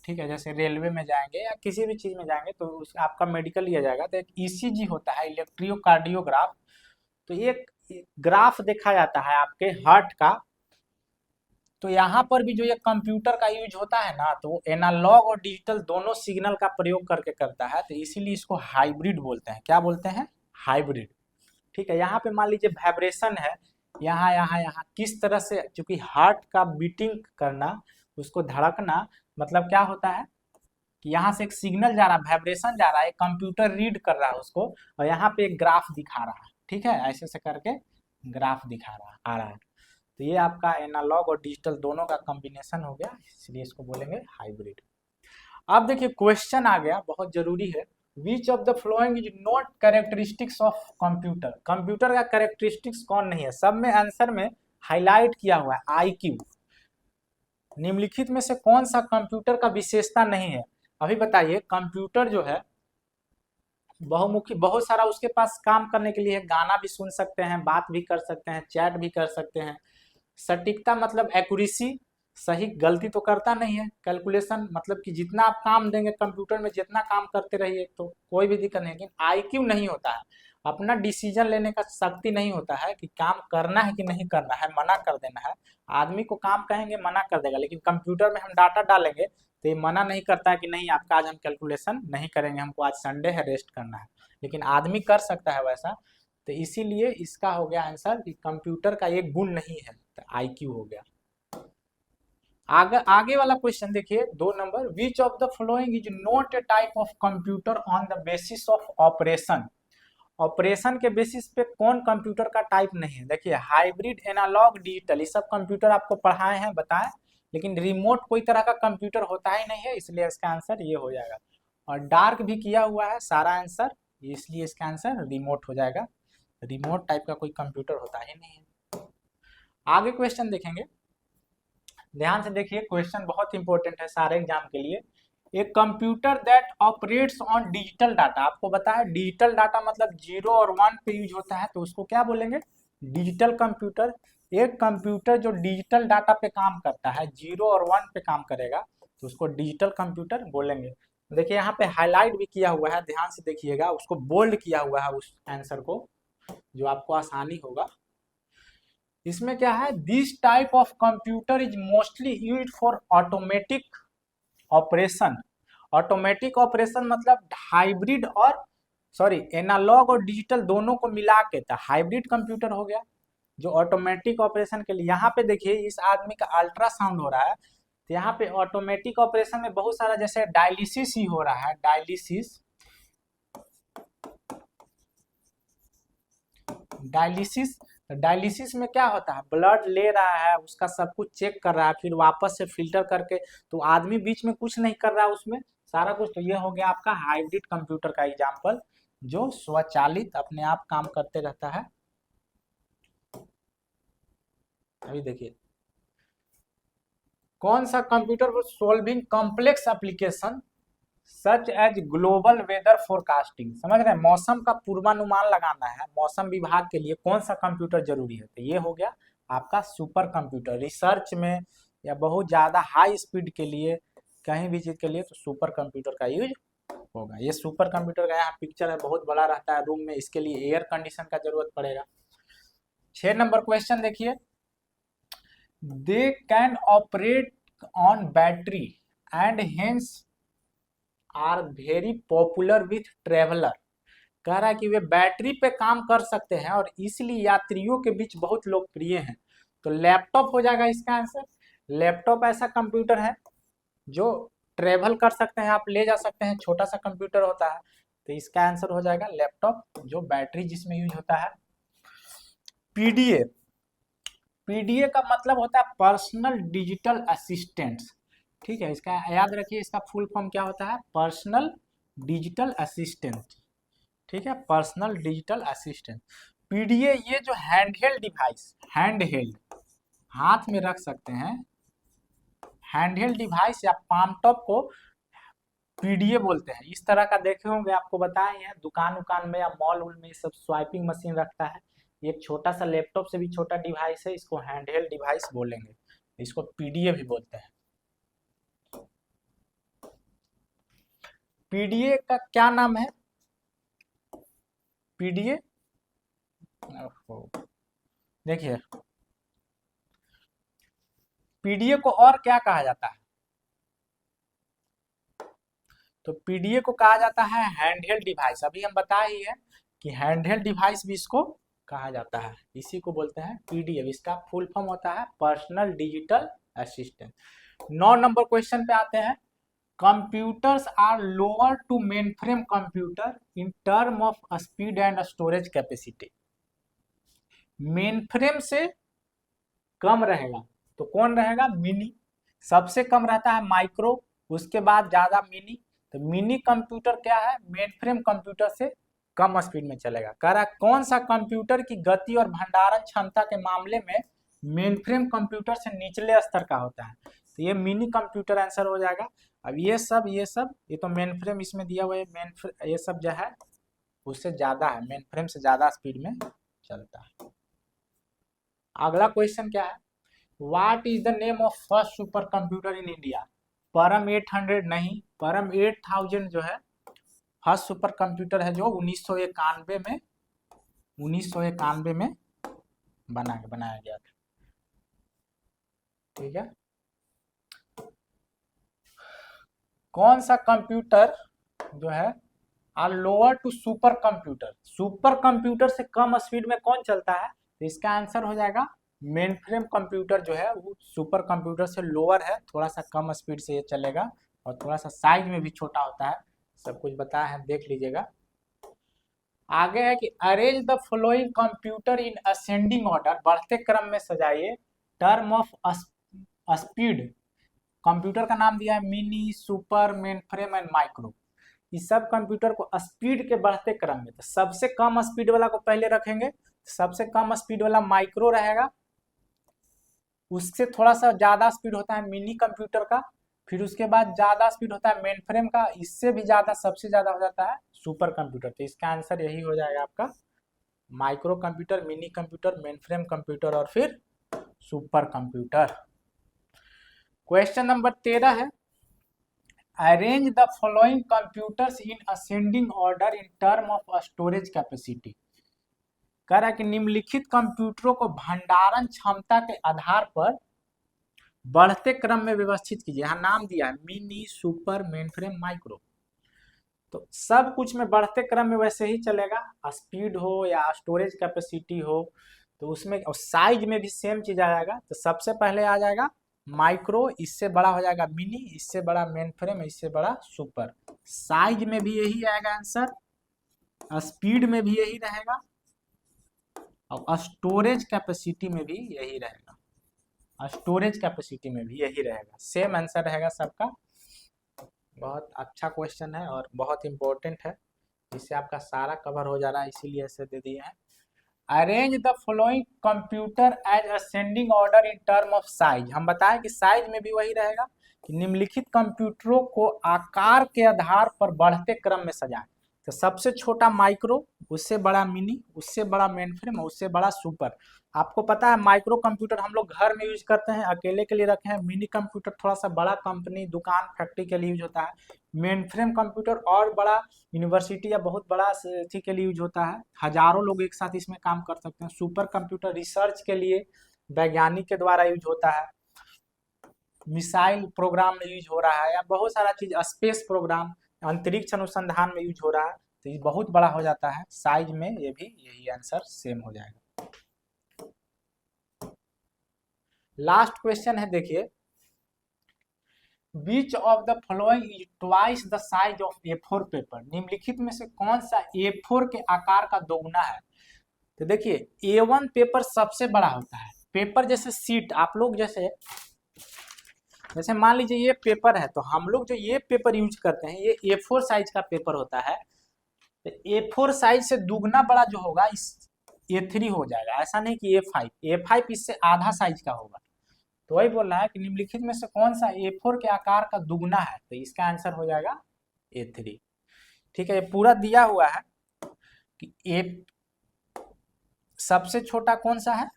ठीक है, जैसे रेलवे में जाएंगे या किसी भी चीज में जाएंगे तो आपका मेडिकल लिया जाएगा। तो एक ईसीजी होता है, इलेक्ट्रोकार्डियोग्राफ। तो एक ग्राफ देखा जाता है आपके हार्ट का। तो यहाँ पर भी जो ये कंप्यूटर का यूज होता है ना, तो एनालॉग और डिजिटल दोनों सिग्नल का प्रयोग करके करता है, तो इसीलिए इसको हाइब्रिड बोलते हैं। क्या बोलते हैं, हाइब्रिड। ठीक है, यहाँ पे मान लीजिए वाइब्रेशन है, यहाँ यहाँ यहाँ किस तरह से, क्योंकि हार्ट का बीटिंग करना, उसको धड़कना, मतलब क्या होता है कि यहाँ से एक सिग्नल जा रहा है, वाइब्रेशन जा रहा है, कंप्यूटर रीड कर रहा है उसको, और यहाँ पे एक ग्राफ दिखा रहा है। ठीक है, ऐसे से करके ग्राफ दिखा रहा आ रहा है। तो ये आपका एनालॉग और डिजिटल दोनों का कॉम्बिनेशन हो गया, इसलिए इसको बोलेंगे हाइब्रिड। अब देखिए क्वेश्चन आ गया, बहुत जरूरी है। Which of the following is not characteristics of computer. Computer का कैरेक्टरिस्टिक्स कौन नहीं है, सब में आंसर में हाईलाइट किया हुआ है आईक्यू। निम्नलिखित में से कौन सा कंप्यूटर का विशेषता नहीं है। अभी बताइए, कंप्यूटर जो है बहुमुखी, बहुत सारा उसके पास काम करने के लिए, गाना भी सुन सकते हैं, बात भी कर सकते हैं, चैट भी कर सकते हैं। सटीकता मतलब एक्यूरेसी, सही गलती तो करता नहीं है। कैलकुलेशन मतलब कि जितना आप काम देंगे कंप्यूटर में, जितना काम करते रहिए तो कोई भी दिक्कत नहीं। लेकिन आईक्यू नहीं होता है, अपना डिसीजन लेने का शक्ति नहीं होता है कि काम करना है कि नहीं करना है, मना कर देना है। आदमी को काम कहेंगे मना कर देगा, लेकिन कंप्यूटर में हम डाटा डालेंगे तो ये मना नहीं करता है कि नहीं आपका आज हम कैलकुलेशन नहीं करेंगे, हमको आज संडे है, रेस्ट करना है। लेकिन आदमी कर सकता है वैसा। तो इसीलिए इसका हो गया आंसर कि कंप्यूटर का एक गुण नहीं है, तो आईक्यू हो गया। आगे आगे वाला क्वेश्चन देखिए, 2 number, which of the following is not a type of computer on the basis of operation. Operation के बेसिस पे कौन कंप्यूटर का टाइप नहीं है। देखिए हाइब्रिड, एनालॉग, डिजिटल, ये सब कंप्यूटर आपको पढ़ाए हैं, बताएं, लेकिन रिमोट कोई तरह का कंप्यूटर होता ही नहीं है, इसलिए इसका आंसर ये हो जाएगा। और डार्क भी किया हुआ है सारा आंसर, इसलिए इसका आंसर रिमोट हो जाएगा। रिमोट टाइप का कोई कंप्यूटर होता ही नहीं है। आगे क्वेश्चन देखेंगे, ध्यान से देखिए, क्वेश्चन बहुत इंपॉर्टेंट है सारे एग्जाम के लिए। एक computer that operates on digital data, आपको बताया डिजिटल डाटा मतलब 0 और 1 पे यूज होता है, तो उसको क्या बोलेंगे, डिजिटल कंप्यूटर। एक कंप्यूटर जो डिजिटल डाटा पे काम करता है, 0 और 1 पे काम करेगा, तो उसको डिजिटल कंप्यूटर बोलेंगे। देखिए यहाँ पे हाईलाइट भी किया हुआ है, ध्यान से देखिएगा, उसको बोल्ड किया हुआ है उस आंसर को, जो आपको आसानी होगा। इसमें क्या है, this type of computer is mostly used for automatic operation. Automatic operation मतलब हाइब्रिड और सॉरी एनालॉग और डिजिटल दोनों को मिला के था हाइब्रिड कंप्यूटर हो गया, जो ऑटोमेटिक ऑपरेशन के लिए। यहाँ पे देखिए इस आदमी का अल्ट्रासाउंड हो रहा है, तो यहाँ पे ऑटोमेटिक ऑपरेशन में बहुत सारा, जैसे डायलिसिस ही हो रहा है, डायलिसिस डायलिसिस डायलिसिस में क्या होता है, ब्लड ले रहा है, उसका सब कुछ चेक कर रहा है, फिर वापस से फिल्टर करके, तो आदमी बीच में कुछ नहीं कर रहा है उसमें, सारा कुछ। तो ये हो गया आपका हाइब्रिड कंप्यूटर का एग्जांपल, जो स्वचालित अपने आप काम करते रहता है। अभी देखिए, कौन सा computer for solving complex application such as global weather forecasting. समझ रहे हैं, मौसम का पूर्वानुमान लगाना है मौसम विभाग के लिए, कौन सा कंप्यूटर जरूरी है, तो ये हो गया आपका सुपर कंप्यूटर। रिसर्च में या बहुत ज्यादा हाई स्पीड के लिए, कहीं भी चीज के लिए, तो सुपर कंप्यूटर का यूज होगा। ये सुपर कंप्यूटर का यहाँ पिक्चर है, बहुत बड़ा रहता है रूम में, इसके लिए एयर कंडीशन का जरूरत पड़ेगा। 6 नंबर क्वेश्चन देखिए, they can operate on battery and hence are very popular with traveller. कह रहा है कि वे बैटरी पे काम कर सकते हैं और इसलिए यात्रियों के बीच बहुत लोकप्रिय हैं। तो लैपटॉप हो जाएगा इसका आंसर। लैपटॉप ऐसा कंप्यूटर है जो ट्रेवल कर सकते हैं, आप ले जा सकते हैं, छोटा सा कंप्यूटर होता है। तो इसका आंसर हो जाएगा लैपटॉप, जो बैटरी जिसमें यूज होता है। पीडीए, पीडीए का मतलब होता है पर्सनल डिजिटल असिस्टेंट। ठीक है, इसका याद रखिए, इसका फुल फॉर्म क्या होता है, पर्सनल डिजिटल असिस्टेंट। ठीक है, पर्सनल डिजिटल असिस्टेंट। पीडीए ये जो हैंडहेल्ड डिवाइस, हैंडहेल्ड हाथ में रख सकते हैं, हैंडहेल्ड डिवाइस या पाम टॉप को पीडीए बोलते हैं। इस तरह का देखे होंगे, आपको बताए हैं, दुकान उकान में या मॉल वॉल में सब स्वाइपिंग मशीन रखता है। ये एक छोटा सा लैपटॉप से भी छोटा डिवाइस है, इसको हैंडहेल्ड डिवाइस बोलेंगे, इसको पीडीए भी बोलते हैं। पीडीए का क्या नाम है, पीडीए देखिए, पीडीए को और क्या कहा जाता है, तो पीडीए को कहा जाता है हैंडहेल्ड डिवाइस। अभी हम बताए ही है कि हैंडहेल्ड डिवाइस भी इसको कहा जाता है, इसी को बोलते हैं पीडीए। इसका फुल फॉर्म होता है personal digital assistant. 9 number question पे आते हैं। Computers are lower to mainframe computer in term of speed and storage capacity. Mainframe से कम रहेगा तो कौन रहेगा, मिनी। सबसे कम रहता है माइक्रो, उसके बाद ज्यादा मिनी। तो मिनी कंप्यूटर क्या है, मेन फ्रेम कंप्यूटर से कम स्पीड में चलेगा। कह रहा है कौन सा कंप्यूटर की गति और भंडारण क्षमता के मामले में मेन फ्रेम कंप्यूटर से निचले स्तर का होता है। तो ये मिनी कंप्यूटर आंसर हो जाएगा। अब ये तो मेन फ्रेम इसमें दिया हुआ है, ये सब जो है उससे ज्यादा है, मेन फ्रेम से ज्यादा स्पीड में चलता है। अगला क्वेश्चन क्या है, what is the name of first super computer in India. परम 800 नहीं, परम 8000 जो है फर्स्ट सुपर कंप्यूटर है, जो 1991 में बनाया गया था। ठीक है, कौन सा कंप्यूटर जो है are lower to super computer, super computer से कम स्पीड में कौन चलता है, तो इसका आंसर हो जाएगा मेन फ्रेम कंप्यूटर जो है वो सुपर कंप्यूटर से लोअर है, थोड़ा सा कम स्पीड से ये चलेगा और थोड़ा सा साइज में भी छोटा होता है। सब कुछ बताया है, देख लीजिएगा। आगे है कि arrange the following computer in ascending order, बढ़ते क्रम में सजाइए। टर्म ऑफ स्पीड, कंप्यूटर का नाम दिया है mini, super, main frame and micro. इस सब कंप्यूटर को स्पीड के बढ़ते क्रम में, तो सबसे कम स्पीड वाला को पहले रखेंगे। सबसे कम स्पीड वाला माइक्रो रहेगा, उससे थोड़ा सा ज्यादा स्पीड होता है मिनी कंप्यूटर का, फिर उसके बाद ज्यादा स्पीड होता है मेन फ्रेम का, इससे भी ज्यादा सबसे ज्यादा हो जाता है सुपर कंप्यूटर। तो इसका आंसर यही हो जाएगा आपका, micro computer, mini computer, main frame computer और फिर सुपर कंप्यूटर। क्वेश्चन नंबर 13 है, arrange the following computers in ascending order in term of storage capacity. कह रहा है कि निम्नलिखित कंप्यूटरों को भंडारण क्षमता के आधार पर बढ़ते क्रम में व्यवस्थित कीजिए। यहाँ नाम दिया है mini, super, main frame, micro. तो सब कुछ में बढ़ते क्रम में वैसे ही चलेगा, स्पीड हो या स्टोरेज कैपेसिटी हो, तो उसमें और साइज में भी सेम चीज आ जाएगा। तो सबसे पहले आ जाएगा माइक्रो, इससे बड़ा हो जाएगा मिनी, इससे बड़ा मेन फ्रेम, इससे बड़ा सुपर। साइज में भी यही आएगा आंसर, स्पीड में भी यही रहेगा और स्टोरेज कैपेसिटी में भी यही रहेगा, स्टोरेज कैपेसिटी में भी यही रहेगा, सेम आंसर रहेगा सबका। बहुत अच्छा क्वेश्चन है और बहुत इंपॉर्टेंट है, जिससे आपका सारा कवर हो जा रहा है, इसीलिए ऐसे दे दिए हैं। Arrange the following computer as ascending order in term of size. हम बताएं कि साइज में भी वही रहेगा कि निम्नलिखित कंप्यूटरों को आकार के आधार पर बढ़ते क्रम में सजाएं। तो सबसे छोटा माइक्रो, उससे बड़ा मिनी, उससे बड़ा मेन फ्रेम, उससे बड़ा सुपर। आपको पता है माइक्रो कंप्यूटर हम लोग घर में यूज करते हैं, अकेले के लिए रखे हैं। मिनी कंप्यूटर थोड़ा सा बड़ा कंपनी, दुकान, फैक्ट्री के लिए यूज होता है। मेन फ्रेम कंप्यूटर और बड़ा यूनिवर्सिटी या बहुत बड़ा चीज के लिए यूज होता है, हजारों लोग एक साथ इसमें काम कर सकते हैं। सुपर कंप्यूटर रिसर्च के लिए वैज्ञानिक के द्वारा यूज होता है, मिसाइल प्रोग्राम में यूज हो रहा है, या बहुत सारा चीज, स्पेस प्रोग्राम। अंतरिक्ष अनुसंधान में यूज हो रहा है, तो ये बहुत बड़ा हो जाता है साइज में, ये भी यही आंसर सेम हो जाएगा। लास्ट क्वेश्चन है, देखिए which of the following is twice the size of A4 paper, निम्नलिखित में से कौन सा A4 के आकार का दोगुना है। तो देखिए A1 पेपर सबसे बड़ा होता है, पेपर जैसे सीट, आप लोग जैसे मान लीजिए ये पेपर है, तो हम लोग जो ये पेपर यूज करते हैं ये A4 साइज का पेपर होता है, तो A4 साइज से दुगना बड़ा जो होगा इस A3 हो जाएगा, ऐसा नहीं कि A5 इससे आधा साइज का होगा। तो वही बोल रहा है कि निम्नलिखित में से कौन सा A4 के आकार का दुगना है, तो इसका आंसर हो जाएगा A3। ठीक है, ये पूरा दिया हुआ है कि सबसे छोटा कौन सा है,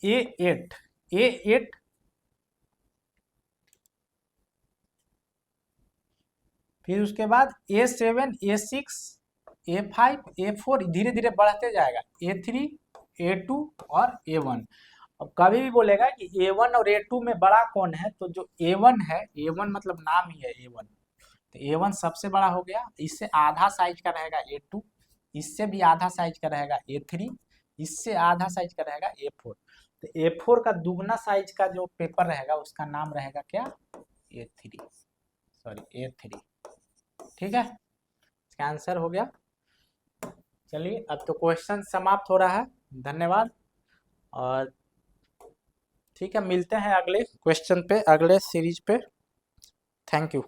A8, फिर उसके बाद A7, A6, A5, A4, धीरे धीरे बढ़ते जाएगा, A3, A2 और A1। अब कभी भी बोलेगा कि A1 और A2 में बड़ा कौन है, तो जो A1 है, A1 मतलब नाम ही है A1, तो A1 सबसे बड़ा हो गया, इससे आधा साइज का रहेगा A2, इससे भी आधा साइज का रहेगा A3, इससे आधा साइज का रहेगा A4। तो A4 का दुगना साइज का जो पेपर रहेगा उसका नाम रहेगा क्या, A3। ठीक है, इसका आंसर हो गया। चलिए अब तो क्वेश्चन समाप्त हो रहा है, धन्यवाद। और ठीक है, मिलते हैं अगले क्वेश्चन पे, अगले सीरीज पे। Thank you.